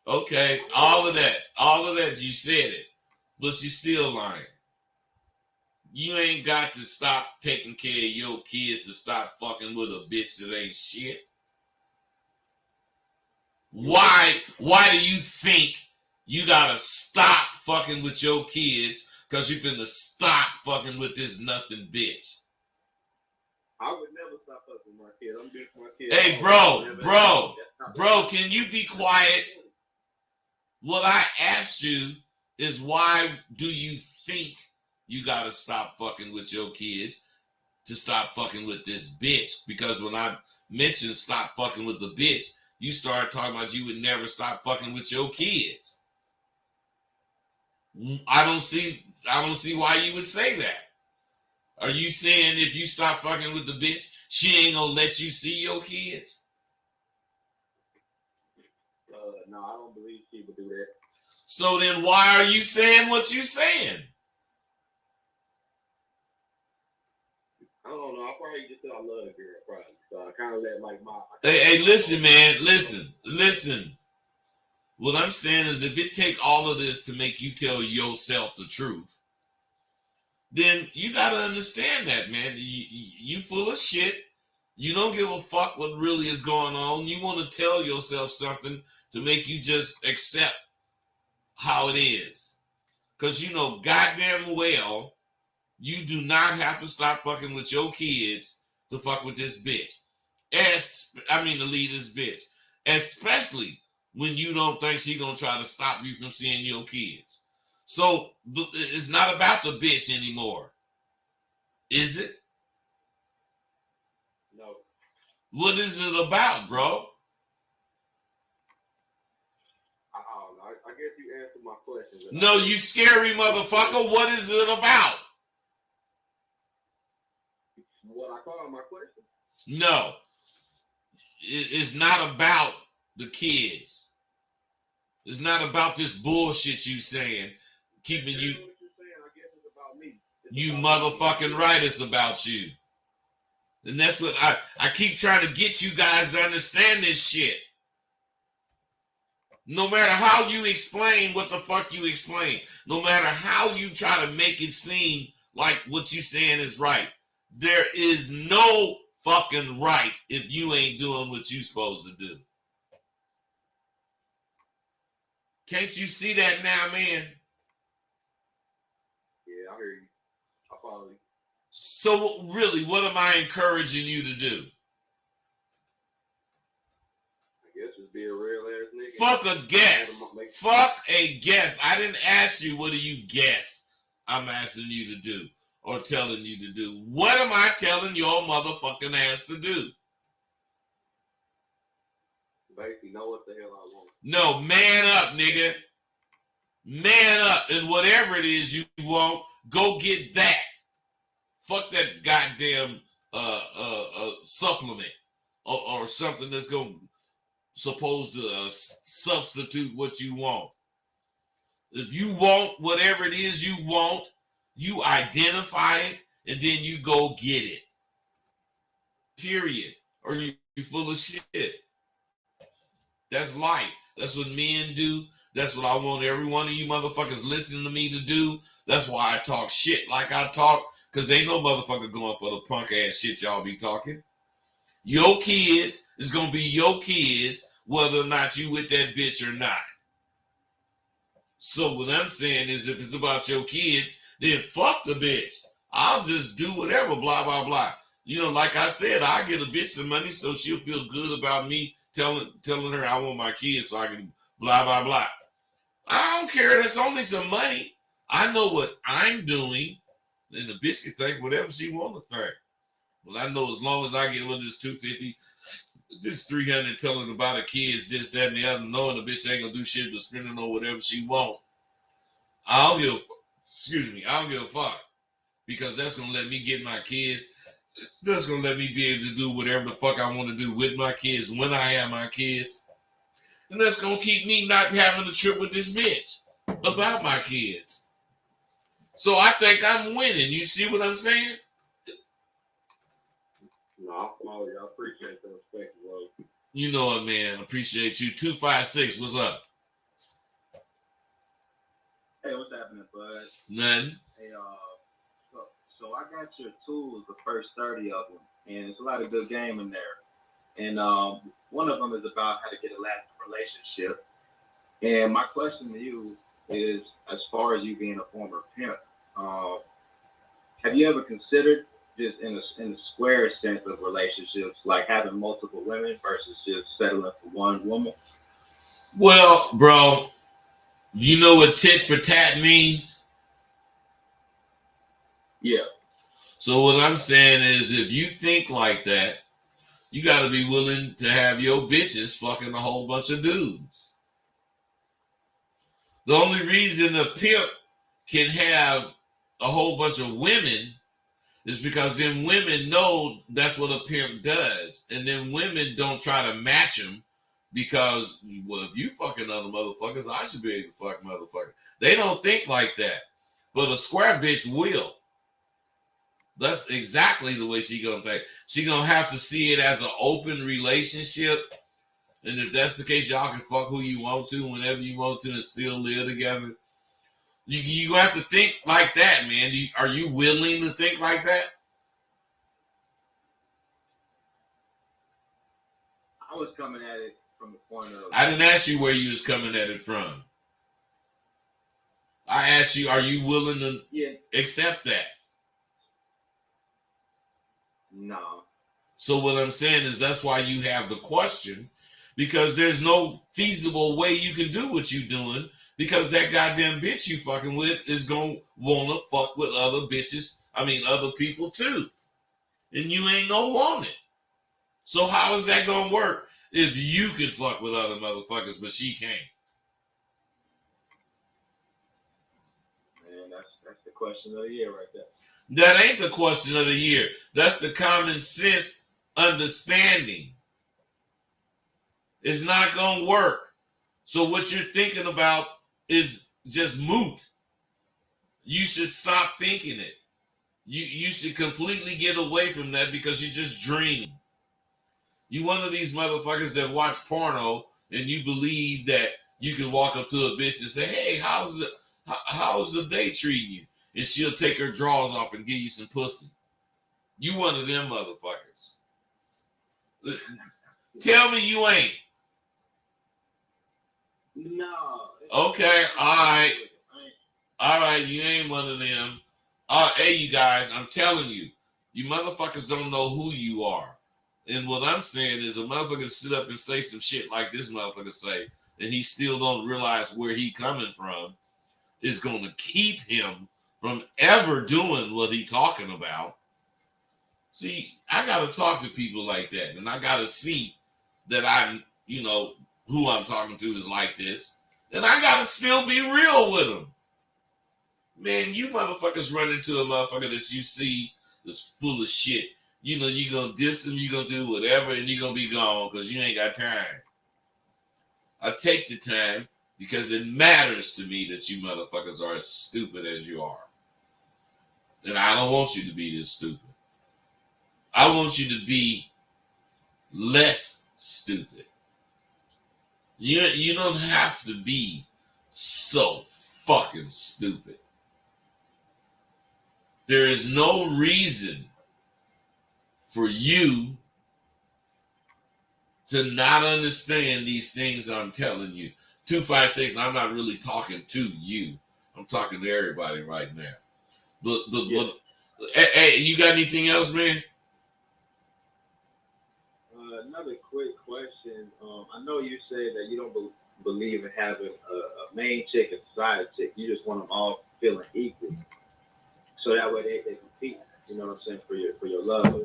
Okay, all of that, you said it, but you still lying. You ain't got to stop taking care of your kids to stop fucking with a bitch that ain't shit. Why do you think you gotta stop fucking with your kids because you finna stop fucking with this nothing bitch? I would never stop fucking with my kids. I'm big for my kids. Hey, bro, can you be quiet? What I asked you is why do you think you gotta stop fucking with your kids to stop fucking with this bitch? Because when I mentioned stop fucking with the bitch, you started talking about you would never stop fucking with your kids. I don't see why you would say that. Are you saying if you stop fucking with the bitch, she ain't gonna let you see your kids? No, I don't believe she would do that. So then why are you saying what you saying? I don't know. I probably just said I love the girl, probably. So I kind of let like my. Hey, listen, man. Listen. What I'm saying is if it take all of this to make you tell yourself the truth, then you got to understand that, man. You full of shit. You don't give a fuck what really is going on. You want to tell yourself something to make you just accept how it is. Because you know goddamn well you do not have to stop fucking with your kids to fuck with this bitch. To leave this bitch. Especially when you don't think she gonna try to stop you from seeing your kids. So it's not about the bitch anymore. Is it? No. What is it about, bro? I don't know. I guess you answered my question. No, you scary motherfucker. What is it about? What I call my question? No. It's not about the kids. It's not about this bullshit you saying. Keeping you. What you're saying, I guess it's about me. You motherfucking right, it's about you. And that's what I keep trying to get you guys to understand this shit. No matter how you explain what the fuck you explain, no matter how you try to make it seem like what you saying is right, there is no fucking right if you ain't doing what you supposed to do. Can't you see that now, man? Yeah, I hear you. I follow you. So really, what am I encouraging you to do? I guess just be a real ass nigga. Fuck a guess. Fuck a guess. I didn't ask you what do you guess I'm asking you to do or telling you to do. What am I telling your motherfucking ass to do? Basically, know what the hell I want. No, man up, nigga. Man up, and whatever it is you want, go get that. Fuck that goddamn supplement or something that's gonna supposed to substitute what you want. If you want whatever it is you want, you identify it and then you go get it. Period. Or you full of shit. That's life. That's what men do. That's what I want every one of you motherfuckers listening to me to do. That's why I talk shit like I talk, because ain't no motherfucker going for the punk ass shit y'all be talking. Your kids is going to be your kids, whether or not you with that bitch or not. So what I'm saying is if it's about your kids, then fuck the bitch. I'll just do whatever, blah, blah, blah. You know, like I said, I get a bitch some money so she'll feel good about me telling her I want my kids so I can blah, blah, blah. I don't care. That's only some money. I know what I'm doing. And the bitch can think whatever she want to think. Well, I know as long as I get with this 250, this 300 telling about the kids, this, that, and the other, knowing the bitch ain't gonna do shit but spending on whatever she want. I don't give a fuck. Because that's gonna let me get my kids. That's gonna let me be able to do whatever the fuck I want to do with my kids when I have my kids. And that's gonna keep me not having a trip with this bitch about my kids. So I think I'm winning. You see what I'm saying? No, I follow you. I appreciate the respect, bro. You know it, man. Appreciate you. 256, what's up? Hey, what's happening, bud? Nothing. Hey, so I got your tools, the first 30 of them, and it's a lot of good game in there. And one of them is about how to get a lasting relationship. And my question to you is, as far as you being a former pimp, have you ever considered just in a square sense of relationships, like having multiple women versus just settling for one woman? Well, bro, you know what tit for tat means? Yeah. So what I'm saying is if you think like that, you got to be willing to have your bitches fucking a whole bunch of dudes. The only reason a pimp can have a whole bunch of women is because then women know that's what a pimp does. And then women don't try to match him because, well, if you fucking other motherfuckers, I should be able to fuck motherfuckers. They don't think like that. But a square bitch will. That's exactly the way she gonna think. She gonna have to see it as an open relationship. And if that's the case, y'all can fuck who you want to, whenever you want to, and still live together. You have to think like that, man. Are you willing to think like that? I was coming at it from the point of... I didn't ask you where you was coming at it from. I asked you, are you willing to Yeah. accept that? No. So what I'm saying is that's why you have the question, because there's no feasible way you can do what you're doing, because that goddamn bitch you fucking with is gonna wanna fuck with other bitches. I mean other people too. And you ain't gonna want it. So how is that gonna work if you can fuck with other motherfuckers but she can't? Man, that's the question of the year right there. That ain't the question of the year. That's the common sense understanding. It's not gonna work. So what you're thinking about is just moot. You should stop thinking it. You should completely get away from that because you're just dreaming. You one of these motherfuckers that watch porno and you believe that you can walk up to a bitch and say, "Hey, how's the day treating you?" And she'll take her drawers off and give you some pussy. You one of them motherfuckers. Tell me you ain't. No. Okay, all right, you ain't one of them. Hey, you guys, I'm telling you, you motherfuckers don't know who you are. And what I'm saying is a motherfucker sit up and say some shit like this motherfucker say, and he still don't realize where he coming from, is going to keep him from ever doing what he talking about. See, I got to talk to people like that, and I got to see that I'm, who I'm talking to is like this, and I got to still be real with them. Man, you motherfuckers run into a motherfucker that you see is full of shit. You're going to diss him, you're going to do whatever, and you're going to be gone because you ain't got time. I take the time because it matters to me that you motherfuckers are as stupid as you are. And I don't want you to be this stupid. I want you to be less stupid. You don't have to be so fucking stupid. There is no reason for you to not understand these things I'm telling you. 256, I'm not really talking to you. I'm talking to everybody right now. But hey, you got anything else, man? Another quick question. I know you said that you don't believe in having a main chick and side chick. You just want them all feeling equal, so that way they compete. You know what I'm saying, for your love.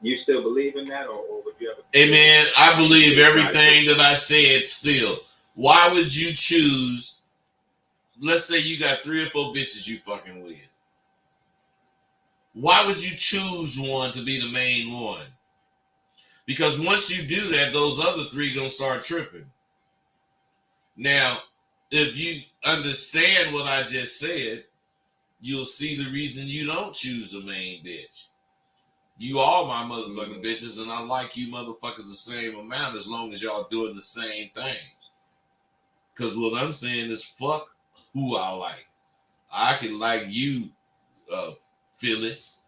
You still believe in that, or would you ever? Hey man, I believe everything that I said still. Why would you choose? Let's say you got 3 or 4 bitches you fucking with. Why would you choose one to be the main one? Because once you do that, those other 3 gonna start tripping. Now, if you understand what I just said, you'll see the reason you don't choose a main bitch. You all my motherfucking bitches, and I like you motherfuckers the same amount as long as y'all doing the same thing. Because what I'm saying is fuck who I like. I can like you, Phyllis,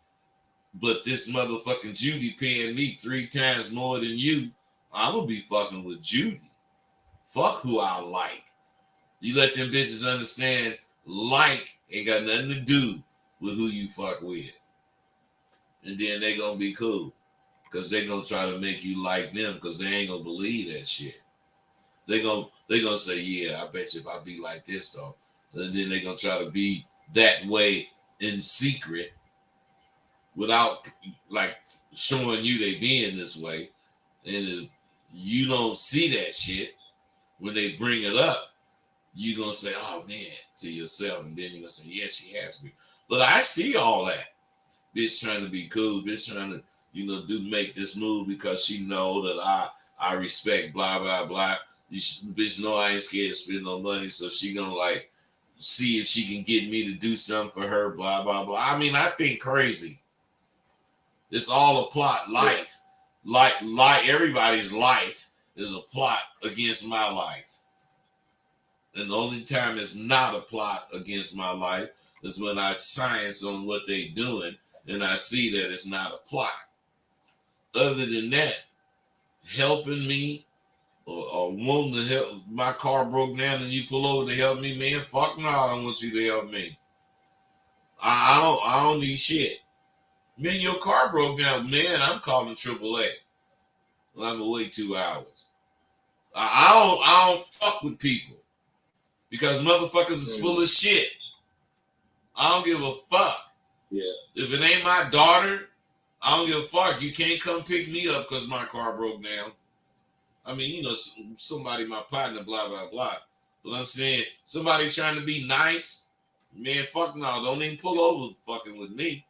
but this motherfucking Judy paying me 3 times more than you. I'm gonna be fucking with Judy. Fuck who I like. You let them bitches understand like ain't got nothing to do with who you fuck with. And then they gonna be cool. Because they gonna try to make you like them because they ain't gonna believe that shit. They gonna say, yeah, I bet you if I be like this though. And then they gonna try to be that way in secret without like showing you they being this way. And if you don't see that shit when they bring it up, you gonna say, oh man, to yourself, and then you're gonna say, yeah, she has me. But I see all that. Bitch trying to be cool, bitch trying to, make this move because she know that I respect blah blah blah. Bitch know I ain't scared to spend no money, so she gonna like see if she can get me to do something for her, blah blah blah. I mean, I think crazy. It's all a plot. Life, like everybody's life is a plot against my life. And the only time it's not a plot against my life is when I science on what they doing and I see that it's not a plot. Other than that, helping me or wanting to help. My car broke down and you pull over to help me, man. Fuck no, I don't want you to help me. I don't need shit. Man, your car broke down, man. I'm calling AAA. Well, I'm gonna wait 2 hours. I don't fuck with people because motherfuckers is full of shit. I don't give a fuck. Yeah. If it ain't my daughter, I don't give a fuck. You can't come pick me up because my car broke down. I mean, you know, somebody, my partner, blah, blah, blah. But I'm saying, somebody trying to be nice, man, fuck no. Don't even pull over fucking with me.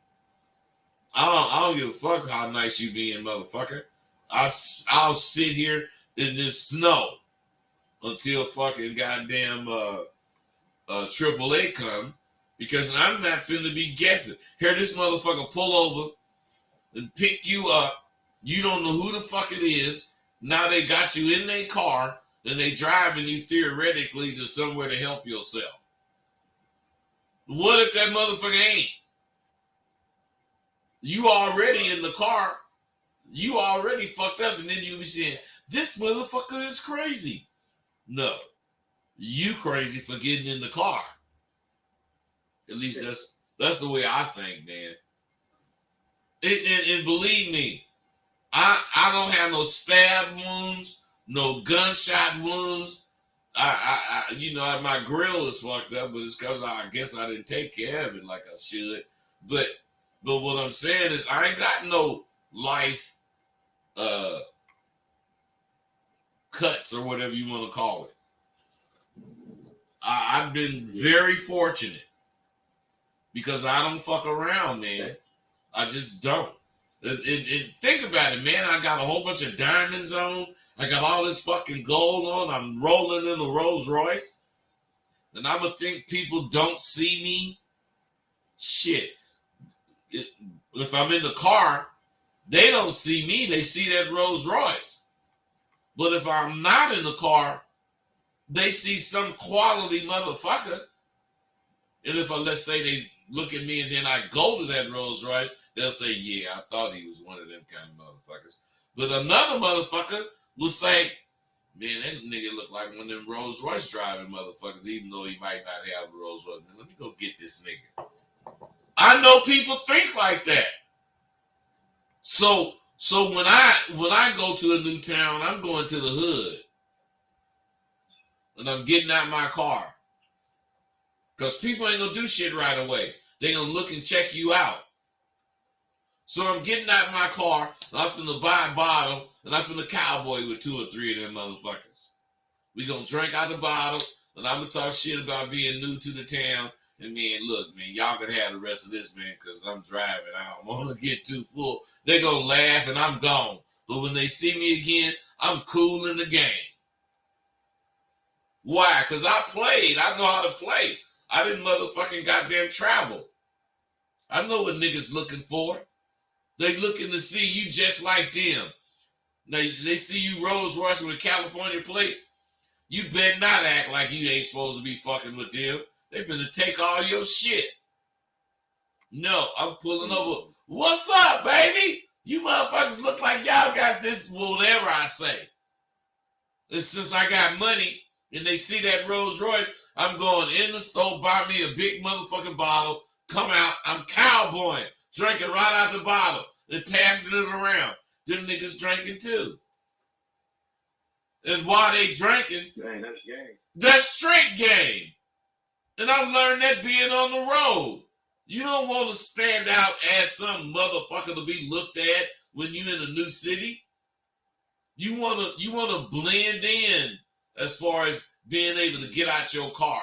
I don't give a fuck how nice you being, motherfucker. I'll sit here in this snow until fucking goddamn AAA come, because I'm not finna be guessing. Here this motherfucker pull over and pick you up. You don't know who the fuck it is. Now they got you in their car and they driving you theoretically to somewhere to help yourself. What if that motherfucker ain't? You already in the car. You already fucked up, and then you be saying, this motherfucker is crazy. No. You crazy for getting in the car. At least that's the way I think, man. And believe me, I don't have no stab wounds, no gunshot wounds. I you know, my grill is fucked up, but it's because I guess I didn't take care of it like I should. But what I'm saying is I ain't got no life cuts or whatever you want to call it. I've been very fortunate because I don't fuck around, man. I just don't. And think about it, man. I got a whole bunch of diamonds on. I got all this fucking gold on. I'm rolling in a Rolls Royce. And I'm going to think people don't see me. Shit. If I'm in the car, they don't see me. They see that Rolls Royce. But if I'm not in the car, they see some quality motherfucker. And if let's say they look at me and then I go to that Rolls Royce, they'll say, yeah, I thought he was one of them kind of motherfuckers. But another motherfucker will say, man, that nigga look like one of them Rolls Royce driving motherfuckers, even though he might not have a Rolls Royce. Let me go get this nigga. I know people think like that. So when I go to a new town, I'm going to the hood. And I'm getting out my car. Because people ain't gonna do shit right away. They gonna look and check you out. So I'm getting out my car, and I'm finna buy a bottle, and I'm finna cowboy with 2 or 3 of them motherfuckers. We gonna drink out the bottle, and I'm gonna talk shit about being new to the town. And man, look, man, y'all can have the rest of this, man, because I'm driving. I don't want to get too full. They gonna laugh, and I'm gone. But when they see me again, I'm cool in the game. Why? Because I played. I know how to play. I didn't motherfucking goddamn travel. I know what niggas looking for. They looking to see you just like them. Now, they see you Rolls Royce with California plates. You better not act like you ain't supposed to be fucking with them. They finna take all your shit. No, I'm pulling over. What's up, baby? You motherfuckers look like y'all got this, whatever I say. And since I got money and they see that Rolls Royce, I'm going in the store, buy me a big motherfucking bottle, come out, I'm cowboying, drinking right out the bottle and passing it around. Them niggas drinking too. And while they drinking, Dang, that's game. that's straight game. And I learned that being on the road. You don't want to stand out as some motherfucker to be looked at when you in a new city. You wanna blend in as far as being able to get out your car.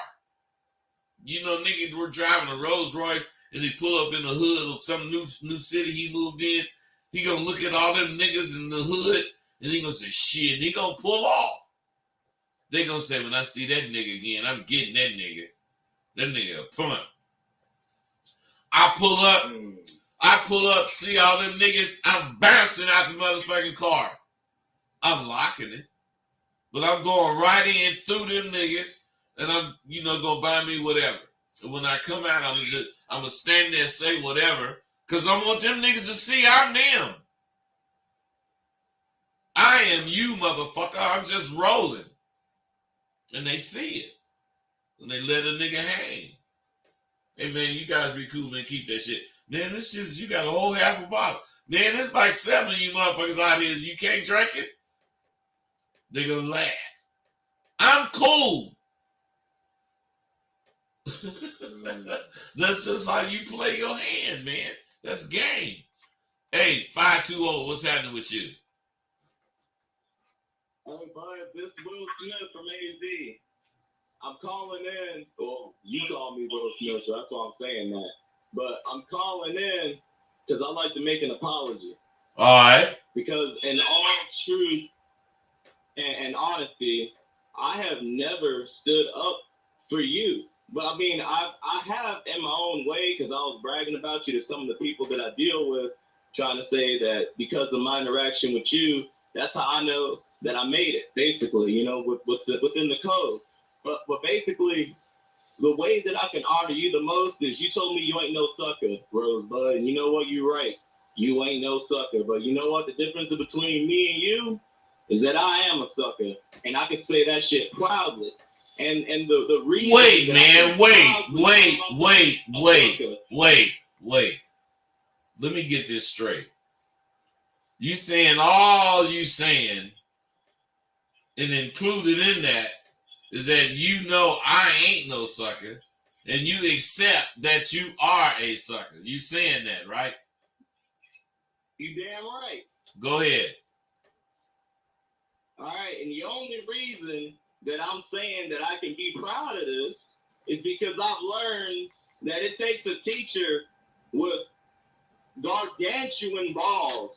You know, niggas were driving a Rolls Royce and he pull up in the hood of some new city he moved in. He gonna look at all them niggas in the hood and he gonna say, shit, and he gonna pull off. They gonna say, when I see that nigga again, I'm getting that nigga. That nigga a punk. I pull up, see all them niggas, I'm bouncing out the motherfucking car. I'm locking it. But I'm going right in through them niggas, and I'm, gonna buy me whatever. And when I come out, I'm gonna stand there and say whatever, because I want them niggas to see I'm them. I I am you, motherfucker. I'm just rolling. And they see it. And they let a nigga hang. Hey, man, you guys be cool, man. Keep that shit. Man, this shit, you got a whole half a bottle. Man, it's like 7 of you motherfuckers out here. You can't drink it? They're going to laugh. I'm cool. That's just how you play your hand, man. That's game. Hey, 520, what's happening with you? Hey, bud, this Will Smith from AZ. I'm calling in. Well, you call me Will Smith, so that's why I'm saying that. But I'm calling in because I'd like to make an apology. All right. Because in all truth and honesty, I have never stood up for you. But I mean, I have in my own way, because I was bragging about you to some of the people that I deal with, trying to say that because of my interaction with you, that's how I know that I made it, basically, you know, within the code. But basically, the way that I can honor you the most is you told me you ain't no sucker, Rosebud. And you know what? You're right. You ain't no sucker. But you know what? The difference between me and you is that I am a sucker. And I can say that shit proudly. And the reason... Wait, man. Wait. Let me get this straight. You saying all you saying, and included in that, is that you know I ain't no sucker, and you accept that you are a sucker. You saying that, right? You damn right. Go ahead. All right, and the only reason that I'm saying that I can be proud of this is because I've learned that it takes a teacher with gargantuan balls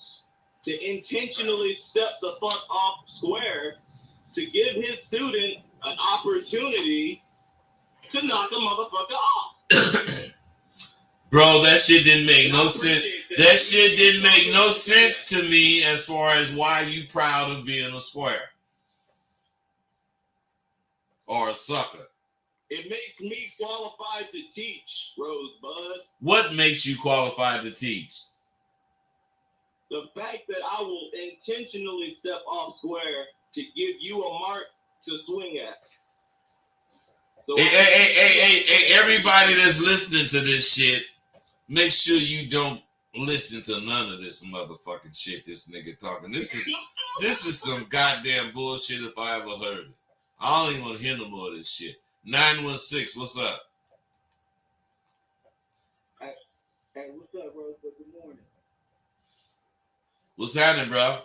to intentionally step the fuck off square to give his student an opportunity to knock a motherfucker off. Bro, that shit didn't make no sense. That shit didn't make no sense to me as far as why you proud of being a square or a sucker. It makes me qualified to teach, Rosebud. What makes you qualified to teach? The fact that I will intentionally step off square to give you a mark to swing at. So Hey, everybody that's listening to this shit, make sure you don't listen to none of this motherfucking shit this nigga talking. This is some goddamn bullshit if I ever heard it. I don't even want to hear no more of this shit. 916, what's up? Hey, what's up, bro? Good morning. What's happening, bro?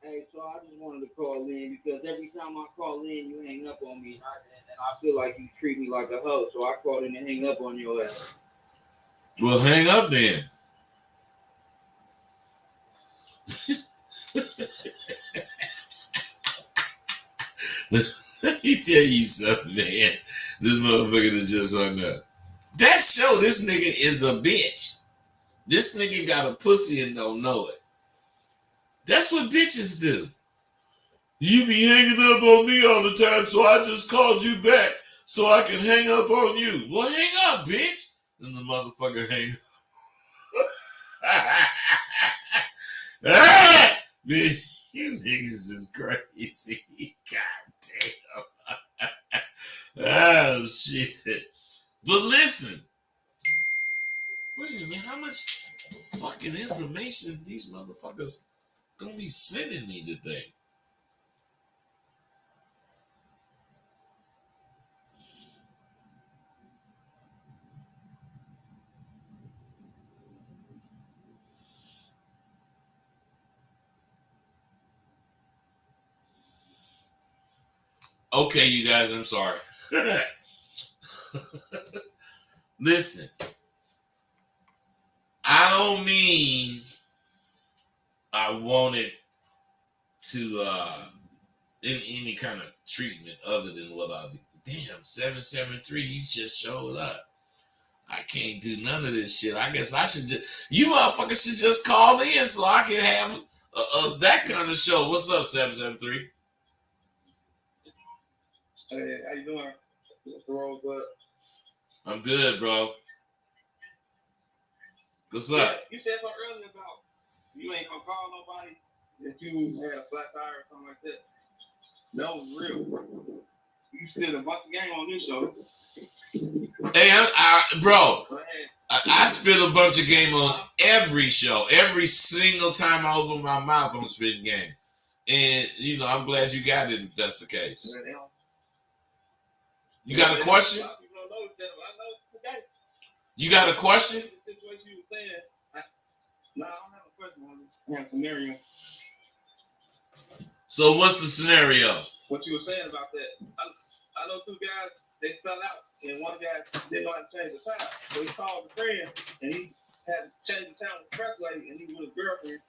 Hey, so I just wanted to call in because every time I call in, you hang up on me, and I feel like you treat me like a hoe. So I called in and hang up on your ass. Well, hang up then. Let me tell you something, man. This motherfucker is just hung up. That show, this nigga is a bitch. This nigga got a pussy and don't know it. That's what bitches do. You be hanging up on me all the time, so I just called you back so I can hang up on you. Well, hang up, bitch. And the motherfucker hang up. Man, you niggas is crazy. God damn. Oh, shit. But listen. Wait a minute, how much fucking information these motherfuckers gonna be sending me today? Okay, you guys, I'm sorry. Listen, I don't mean I wanted to in any kind of treatment other than what I did. Damn, 773, you just showed up. I can't do none of this shit. I guess I should just, you motherfuckers should just call in so I can have that kind of show. What's up, 773? Hey, how you doing? What's the roll, bud? I'm good, bro. What's up? You said something earlier about you ain't gonna call nobody. that you had a flat tire or something like that. That was real. You spit a bunch of game on this show. Hey, bro, Go ahead. I spit a bunch of game on every show. Every single time I open my mouth, I'm spitting game. And, you know, I'm glad you got it if that's the case. You got a question? You got a question? No, I don't have a question. I have a scenario. So what's the scenario? What you were saying about that. I know two guys, they fell out, and one guy didn't know how to change the tire. So he called a friend, and he had to change the tire expressway, and he was with his girlfriend.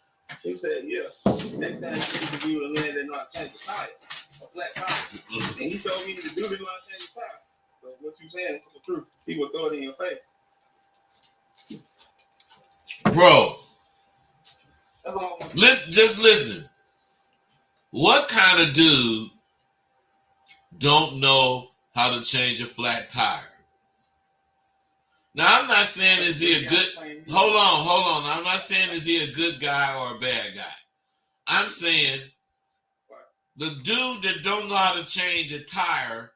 He said, yeah, next time you need to be with a man that know how to change the tire, a flat tire. And he told me to do this, know how to change the tire. So what you saying is the truth. He will throw it in your face. Bro, That's all I want. just listen. What kind of dude don't know how to change a flat tire? Now, I'm not saying is he a good... Hold on. I'm not saying is he a good guy or a bad guy. I'm saying the dude that don't know how to change a tire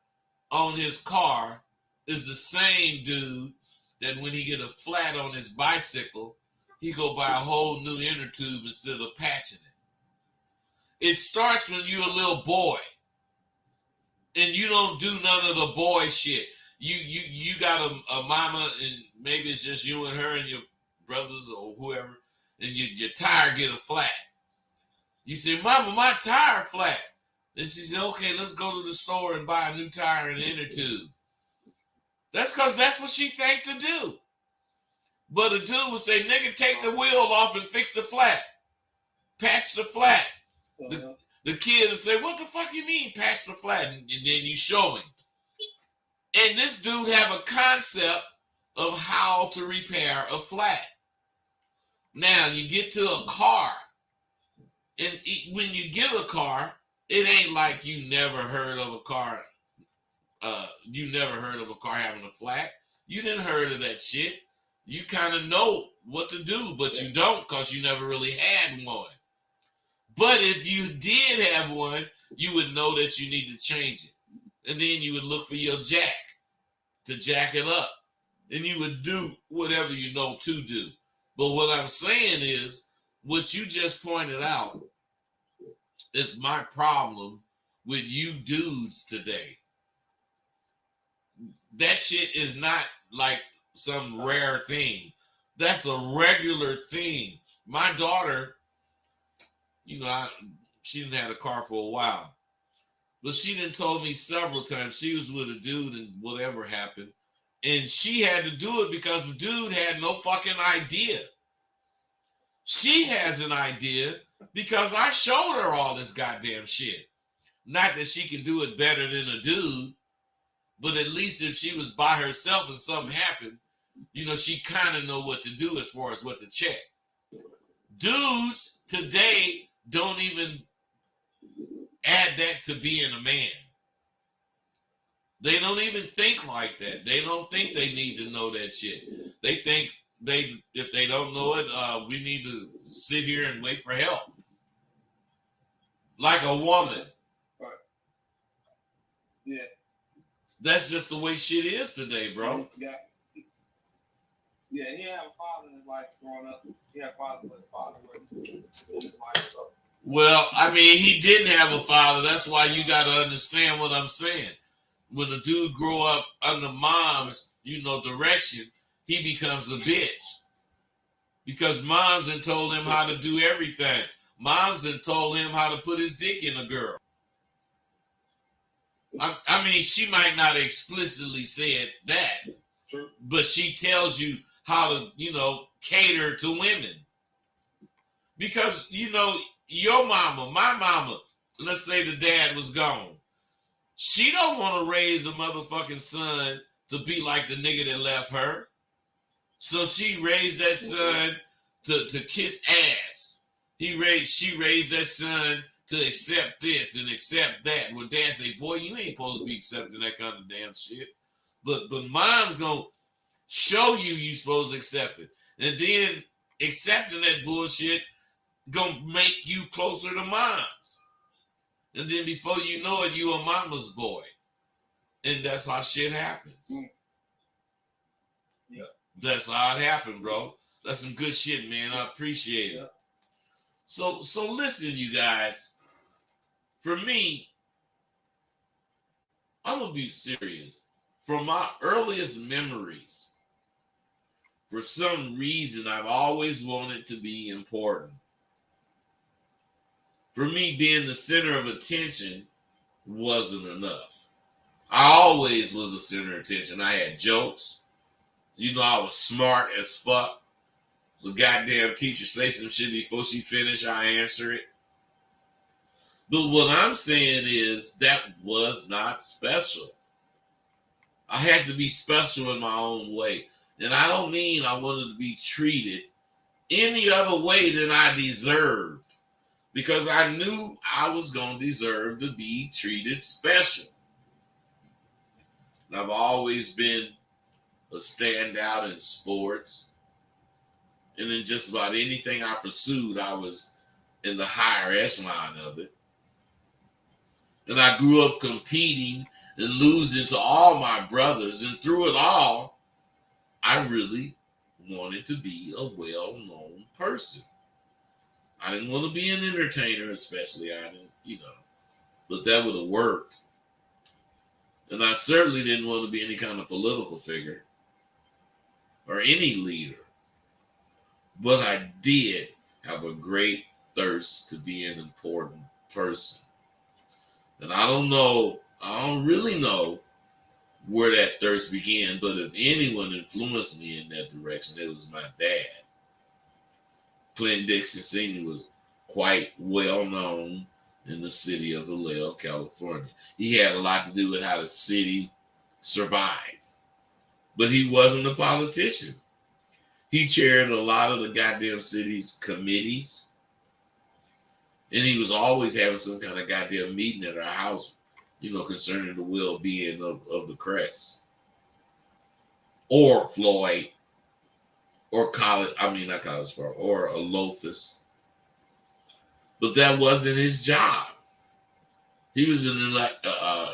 on his car is the same dude that when he get a flat on his bicycle, he go buy a whole new inner tube instead of patching it. It starts when you're a little boy and you don't do none of the boy shit. You got a mama, and maybe it's just you and her and your brothers or whoever, and your tire get a flat. You say, Mama, my tire flat. And she said, okay, let's go to the store and buy a new tire and an inner tube. That's because that's what she think to do. But a dude would say, nigga, take the wheel off and fix the flat. Patch the flat. The kid would say, what the fuck you mean patch the flat? And then you show him. And this dude have a concept of how to repair a flat. Now, you get to a car. And when you get a car, it ain't like you never heard of a car. You never heard of a car having a flat. You didn't heard of that shit. You kind of know what to do, but you don't because you never really had one. But if you did have one, you would know that you need to change it. And then you would look for your jack to jack it up. And you would do whatever you know to do. But what I'm saying is, what you just pointed out is my problem with you dudes today. That shit is not like some rare thing. That's a regular thing. My daughter, you know, she didn't have a car for a while. But she done told me several times she was with a dude and whatever happened. And she had to do it because the dude had no fucking idea. She has an idea because I showed her all this goddamn shit. Not that she can do it better than a dude, but at least if she was by herself and something happened, you know, she kind of know what to do as far as what to check. Dudes today don't even add that to being a man. They don't even think like that. They don't think they need to know that shit. They think if they don't know it, we need to sit here and wait for help. Like a woman. Right. Yeah. That's just the way shit is today, bro. Yeah, he had a father in his life growing up. He had a father, but his father wasn't in his life. So. Well, I mean, he didn't have a father. That's why you got to understand what I'm saying. When a dude grow up under mom's, you know, direction, he becomes a bitch. Because mom's done told him how to do everything. Mom's done told him how to put his dick in a girl. I mean, she might not explicitly said that, but she tells you how to, you know, cater to women. Because, you know, your mama, my mama, let's say the dad was gone. She don't want to raise a motherfucking son to be like the nigga that left her. So she raised that son to kiss ass. She raised that son to accept this and accept that. Well, dad say, boy, you ain't supposed to be accepting that kind of damn shit. But mom's gonna show you supposed to accept it. And then accepting that bullshit, gonna make you closer to moms. And then before you know it, you a mama's boy. And that's how shit happens. Yeah. That's how it happened, bro. That's some good shit, man. I appreciate it. Yeah. So listen, you guys. For me, I'm gonna be serious. From my earliest memories, for some reason, I've always wanted to be important. For me, being the center of attention wasn't enough. I always was the center of attention. I had jokes. You know, I was smart as fuck. The goddamn teacher say some shit before she finished, I answer it. But what I'm saying is that was not special. I had to be special in my own way. And I don't mean I wanted to be treated any other way than I deserved. Because I knew I was going to deserve to be treated special. And I've always been a standout in sports. And in just about anything I pursued, I was in the higher echelon of it. And I grew up competing and losing to all my brothers. And through it all, I really wanted to be a well-known person. I didn't want to be an entertainer, especially. I didn't, but that would have worked. And I certainly didn't want to be any kind of political figure or any leader. But I did have a great thirst to be an important person. And I don't really know where that thirst began, but if anyone influenced me in that direction, it was my dad. Clint Dixon Sr. was quite well known in the city of Vallejo, California. He had a lot to do with how the city survived. But he wasn't a politician. He chaired a lot of the goddamn city's committees. And he was always having some kind of goddamn meeting at our house, concerning the well-being of the Crest. Or Floyd. Or not College Park, or Alophus. But that wasn't his job. He was an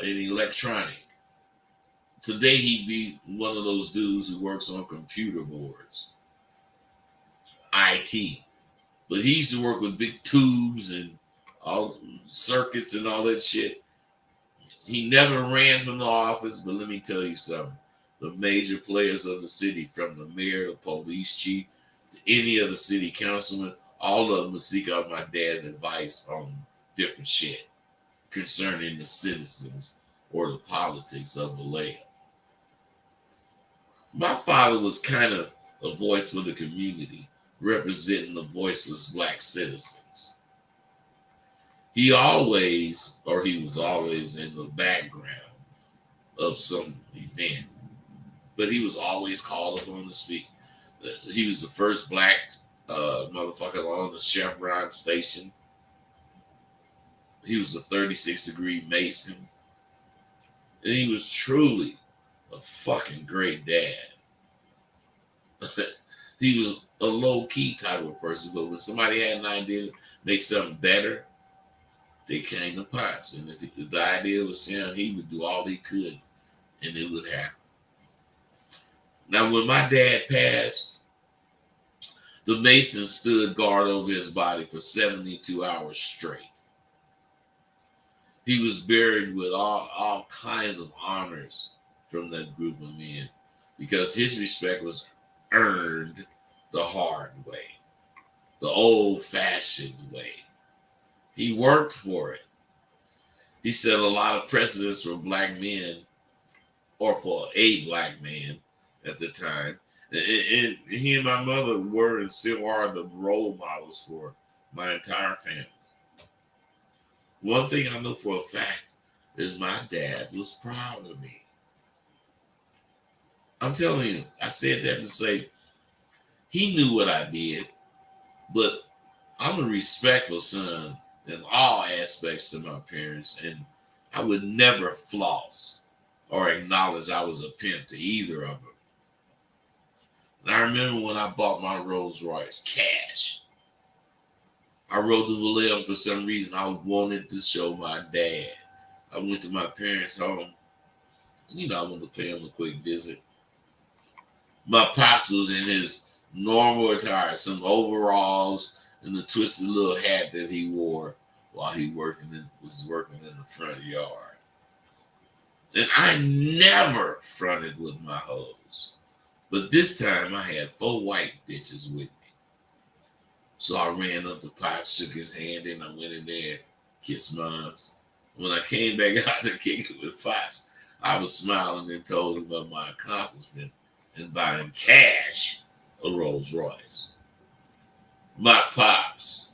electronic. Today he'd be one of those dudes who works on computer boards. IT. But he used to work with big tubes and all circuits and all that shit. He never ran from the office, but let me tell you something. The major players of the city, from the mayor, the police chief, to any of the city councilmen, all of them would seek out my dad's advice on different shit concerning the citizens or the politics of Vallejo. My father was kind of a voice for the community, representing the voiceless black citizens. He was always in the background of some event. But he was always called upon to speak. He was the first black motherfucker on the Chevron station. He was a 36-degree Mason. And he was truly a fucking great dad. He was a low-key type of person, but when somebody had an idea to make something better, they came to Pops. And if the idea was him, he would do all he could, and it would happen. Now, when my dad passed, the Masons stood guard over his body for 72 hours straight. He was buried with all kinds of honors from that group of men because his respect was earned the hard way, the old-fashioned way. He worked for it. He set a lot of precedents for black men, or for a black man at the time. And he and my mother were and still are the role models for my entire family. One thing I know for a fact is my dad was proud of me. I'm telling you, I said that to say he knew what I did, but I'm a respectful son in all aspects to my parents, and I would never floss or acknowledge I was a pimp to either of them. And I remember when I bought my Rolls Royce cash. I rode the Vallejo for some reason. I wanted to show my dad. I went to my parents' home. I wanted to pay him a quick visit. My pops was in his normal attire, some overalls and the twisted little hat that he wore while he was working in the front yard. And I never fronted with my hoes. But this time I had 4 white bitches with me. So I ran up to Pops, shook his hand, and I went in there, kissed Moms. When I came back out to kick it with Pops, I was smiling and told him about my accomplishment in buying cash a Rolls Royce. My Pops,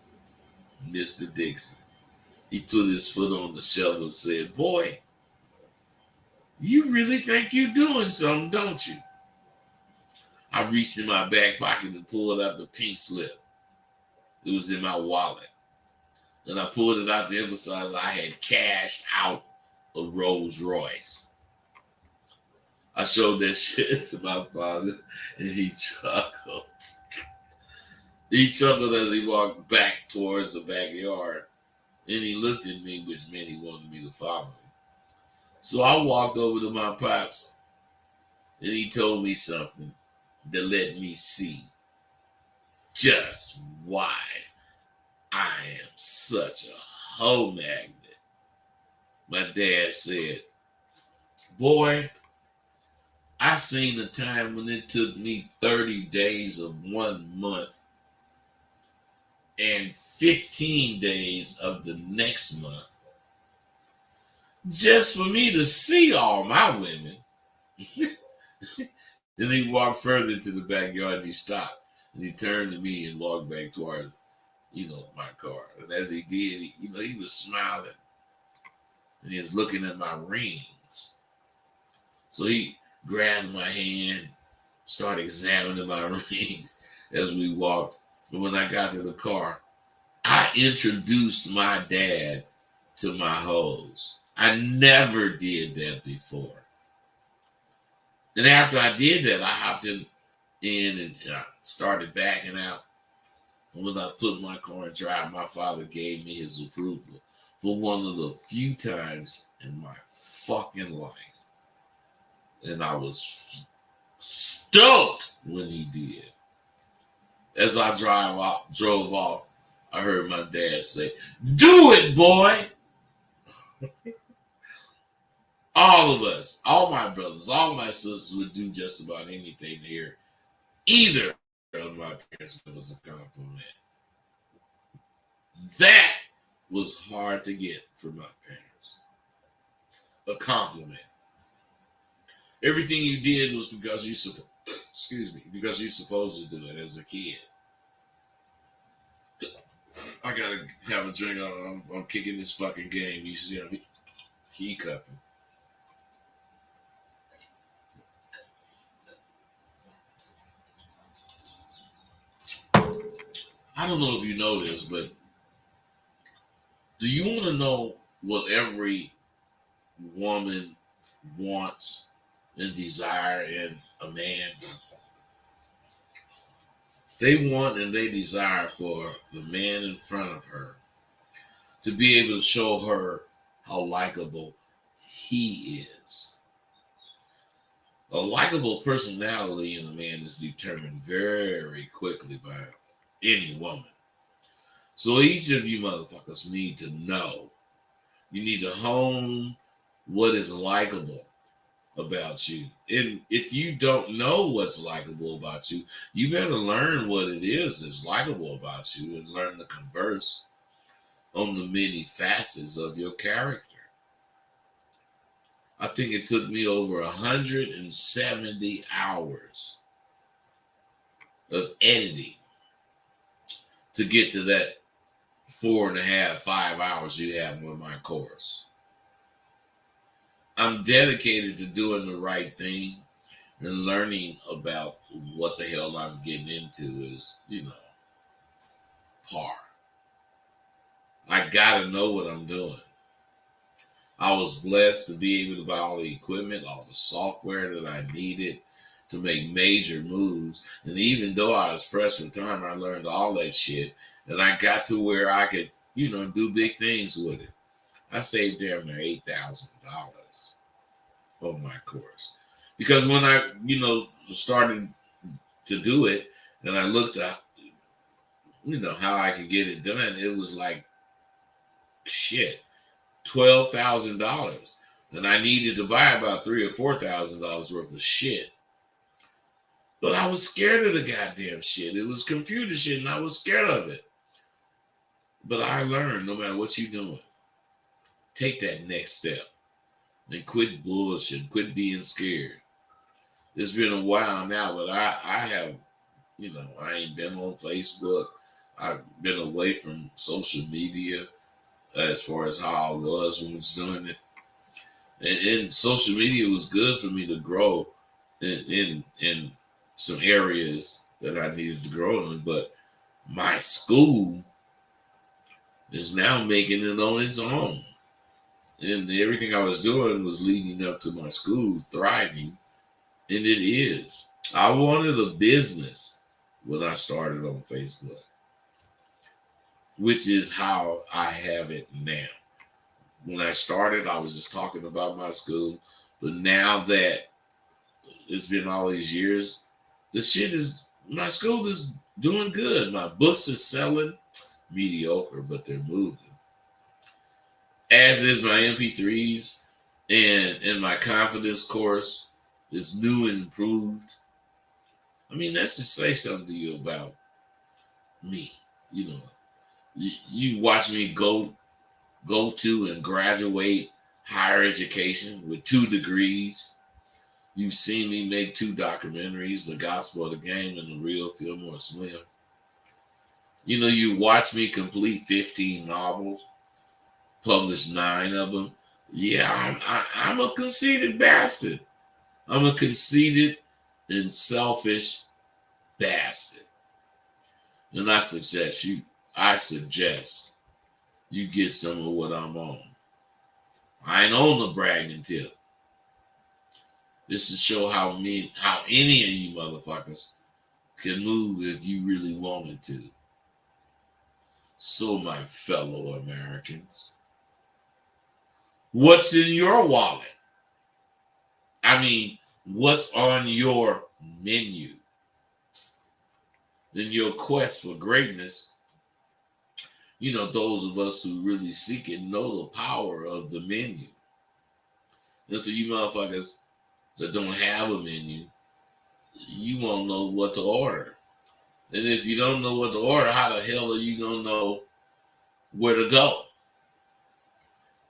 Mr. Dixon, he put his foot on the shelf and said, "Boy, you really think you're doing something, don't you?" I reached in my back pocket and pulled out the pink slip. It was in my wallet. And I pulled it out to emphasize I had cashed out a Rolls Royce. I showed that shit to my father, and he chuckled. He chuckled as he walked back towards the backyard, and he looked at me, which meant he wanted me to follow him. So I walked over to my Pops, and he told me something that let me see just why I am such a hoe magnet. My dad said, "Boy, I seen a time when it took me 30 days of 1 month and 15 days of the next month just for me to see all my women." Then he walked further into the backyard and he stopped and he turned to me and walked back toward, my car. And as he did, he was smiling and he was looking at my rings. So he grabbed my hand, started examining my rings as we walked. And when I got to the car, I introduced my dad to my hoes. I never did that before. And after I did that, I hopped in and started backing out. And when I put my car in drive, my father gave me his approval for one of the few times in my fucking life. And I was stoked when he did. As I drove off, I heard my dad say, "Do it, boy." All of us, all my brothers, all my sisters would do just about anything to hear either of my parents give us a compliment. That was hard to get from my parents. A compliment. Everything you did was because because you're supposed to do it as a kid. I gotta have a drink. I'm kicking this fucking game. You see me? Key cupping. I don't know if you know this, but do you want to know what every woman wants and desire in a man? They want and they desire for the man in front of her to be able to show her how likable he is. A likable personality in a man is determined very quickly by any woman. So each of you motherfuckers need to know. You need to hone what is likable about you. And if you don't know what's likable about you, you better learn what it is that's likable about you and learn to converse on the many facets of your character. I think it took me over 170 hours of editing to get to that 4.5, 5 hours you have on my course. I'm dedicated to doing the right thing and learning about what the hell I'm getting into is, par. I gotta know what I'm doing. I was blessed to be able to buy all the equipment, all the software that I needed to make major moves. And even though I was pressed for time, I learned all that shit and I got to where I could, do big things with it. I saved damn near $8,000 on my course. Because when I, started to do it and I looked at, how I could get it done, it was like, shit, $12,000. And I needed to buy about $3,000 or $4,000 worth of shit. But I was scared of the goddamn shit. It was computer shit and I was scared of it. But I learned, no matter what you're doing, take that next step and quit bullshit, quit being scared. It's been a while now, but I have, I ain't been on Facebook. I've been away from social media as far as how I was when I was doing it. And social media was good for me to grow in some areas that I needed to grow in. But my school is now making it on its own. And everything I was doing was leading up to my school thriving. And it is. I wanted a business when I started on Facebook, which is how I have it now. When I started, I was just talking about my school. But now that it's been all these years, my school is doing good. My books are selling mediocre, but they're moving. As is my MP3s and my confidence course is new and improved. I mean, that's just say something to you about me. You watch me go to and graduate higher education with 2 degrees. You've seen me make 2 documentaries, The Gospel of the Game and The Real Fillmore Slim. You watch me complete 15 novels, publish 9 of them. Yeah, I'm a conceited bastard. I'm a conceited and selfish bastard. And I suggest you get some of what I'm on. I ain't on the bragging tip. This to show how any of you motherfuckers can move if you really wanted to. So, my fellow Americans, what's in your wallet? I mean, what's on your menu? In your quest for greatness, those of us who really seek it know the power of the menu. And for you motherfuckers that don't have a menu, you won't know what to order. And if you don't know what to order, how the hell are you going to know where to go?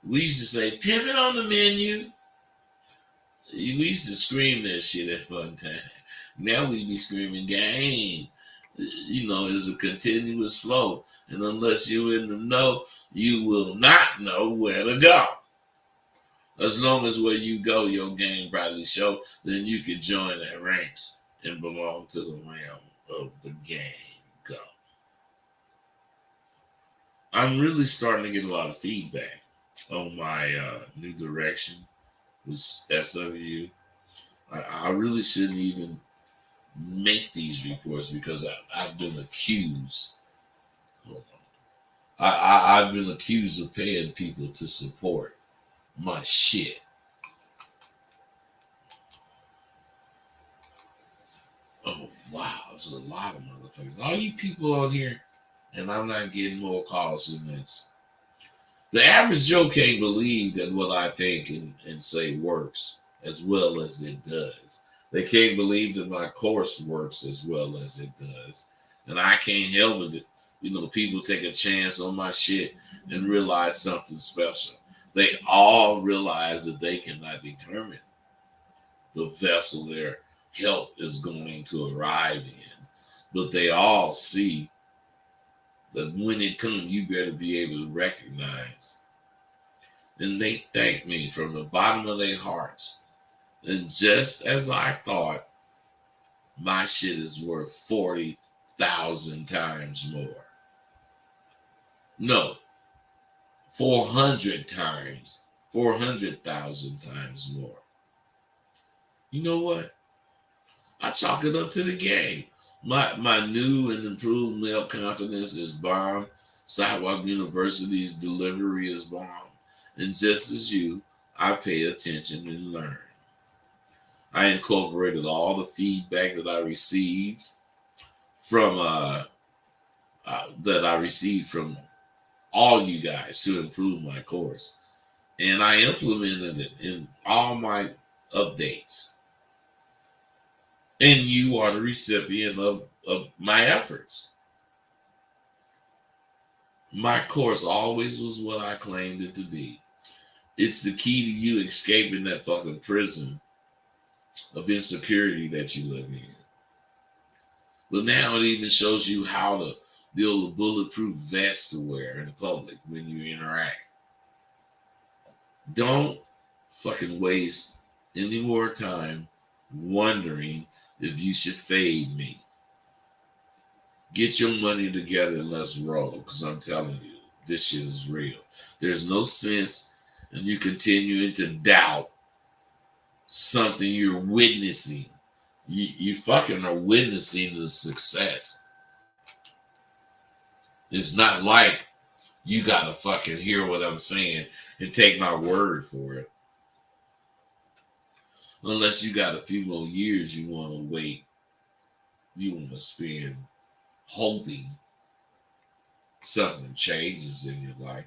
We used to say, pivot on the menu. We used to scream that shit at one time. Now we be screaming game. It's a continuous flow. And unless you're in the know, you will not know where to go. As long as where you go, your game probably show, then you can join that ranks and belong to the realm of the game go. I'm really starting to get a lot of feedback on my new direction with SW. I really shouldn't even make these reports because I've been accused. Hold on. I've been accused of paying people to support my shit. Oh, wow. There's a lot of motherfuckers. All you people on here, and I'm not getting more calls than this. The average Joe can't believe that what I think and say works as well as it does. They can't believe that my course works as well as it does. And I can't help it. People take a chance on my shit and realize something special. They all realize that they cannot determine the vessel their help is going to arrive in. But they all see that when it comes, you better be able to recognize. And they thank me from the bottom of their hearts. And just as I thought, my shit is worth 40,000 times more. No, 400,000 times more. You know what? I chalk it up to the game. My new and improved male confidence is bomb. Sidewalk University's delivery is bomb. And just as you, I pay attention and learn. I incorporated all the feedback that I received from all you guys to improve my course, and I implemented it in all my updates. And you are the recipient of my efforts. My course always was what I claimed it to be. It's the key to you escaping that fucking prison of insecurity that you live in. But now it even shows you how to build a bulletproof vest to wear in public when you interact. Don't fucking waste any more time wondering if you should fade me. Get your money together and let's roll, because I'm telling you, this shit is real. There's no sense in you continuing to doubt something you're witnessing. You fucking are witnessing the success. It's not like you gotta fucking hear what I'm saying and take my word for it. Unless you got a few more years you want to wait, you want to spend hoping something changes in your life.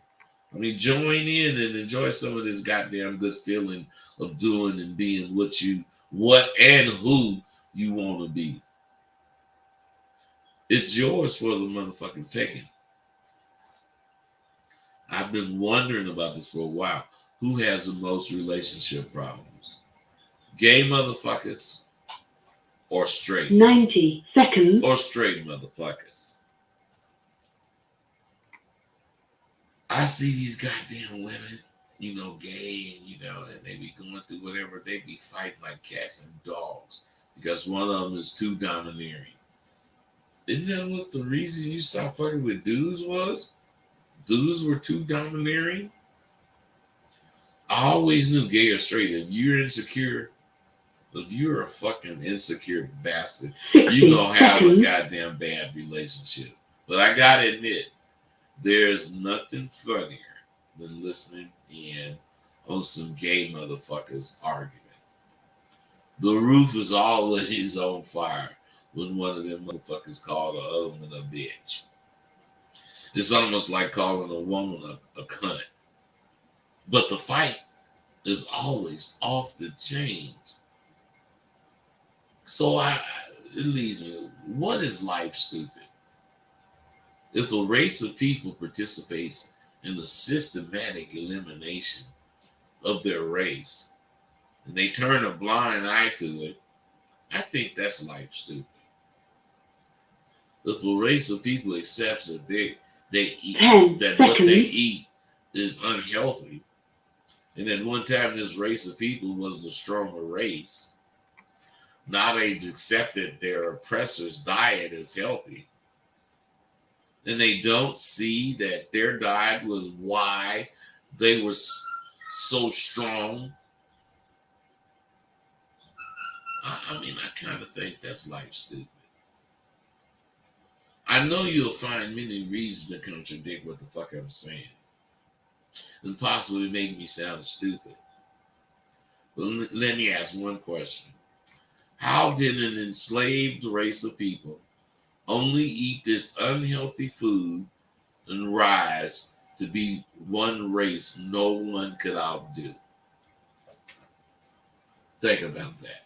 I mean, join in and enjoy some of this goddamn good feeling of doing and being what and who you want to be. It's yours for the motherfucking taking. I've been wondering about this for a while. Who has the most relationship problems? Gay motherfuckers or straight? 90 seconds. Or straight motherfuckers? I see these goddamn women, gay, and they be going through whatever. They be fighting like cats and dogs because one of them is too domineering. Isn't that what the reason you stopped fucking with dudes was? Dudes were too domineering? I always knew, gay or straight, if you're insecure, if you're a fucking insecure bastard, you're going to have a goddamn bad relationship. But I got to admit, there's nothing funnier than listening in on some gay motherfuckers argument. The roof is always on fire when one of them motherfuckers called the other one a bitch. It's almost like calling a woman a cunt. But the fight is always off the chains. So it leaves me, what is life stupid? If a race of people participates in the systematic elimination of their race and they turn a blind eye to it, I think that's life stupid. If a race of people accepts that they eat, that what they eat is unhealthy, and at one time this race of people was the stronger race, now they've accepted their oppressor's diet as healthy, and they don't see that their diet was why they were so strong. I mean, I kind of think that's life stupid. I know you'll find many reasons to contradict what the fuck I'm saying and possibly make me sound stupid. But let me ask one question. How did an enslaved race of people only eat this unhealthy food and rise to be one race no one could outdo? Think about that.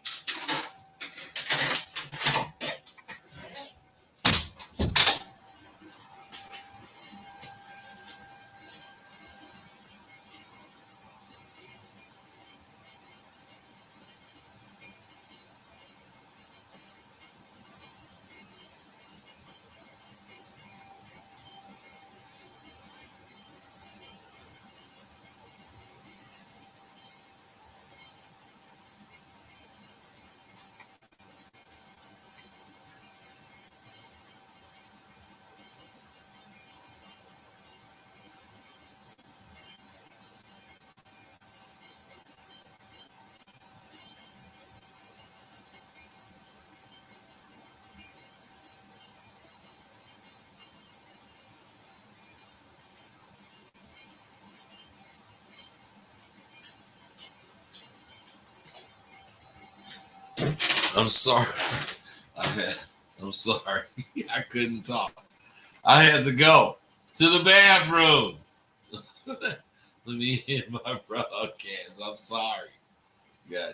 I'm sorry. I'm sorry. I couldn't talk. I had to go to the bathroom. Let me end my broadcast. I'm sorry. God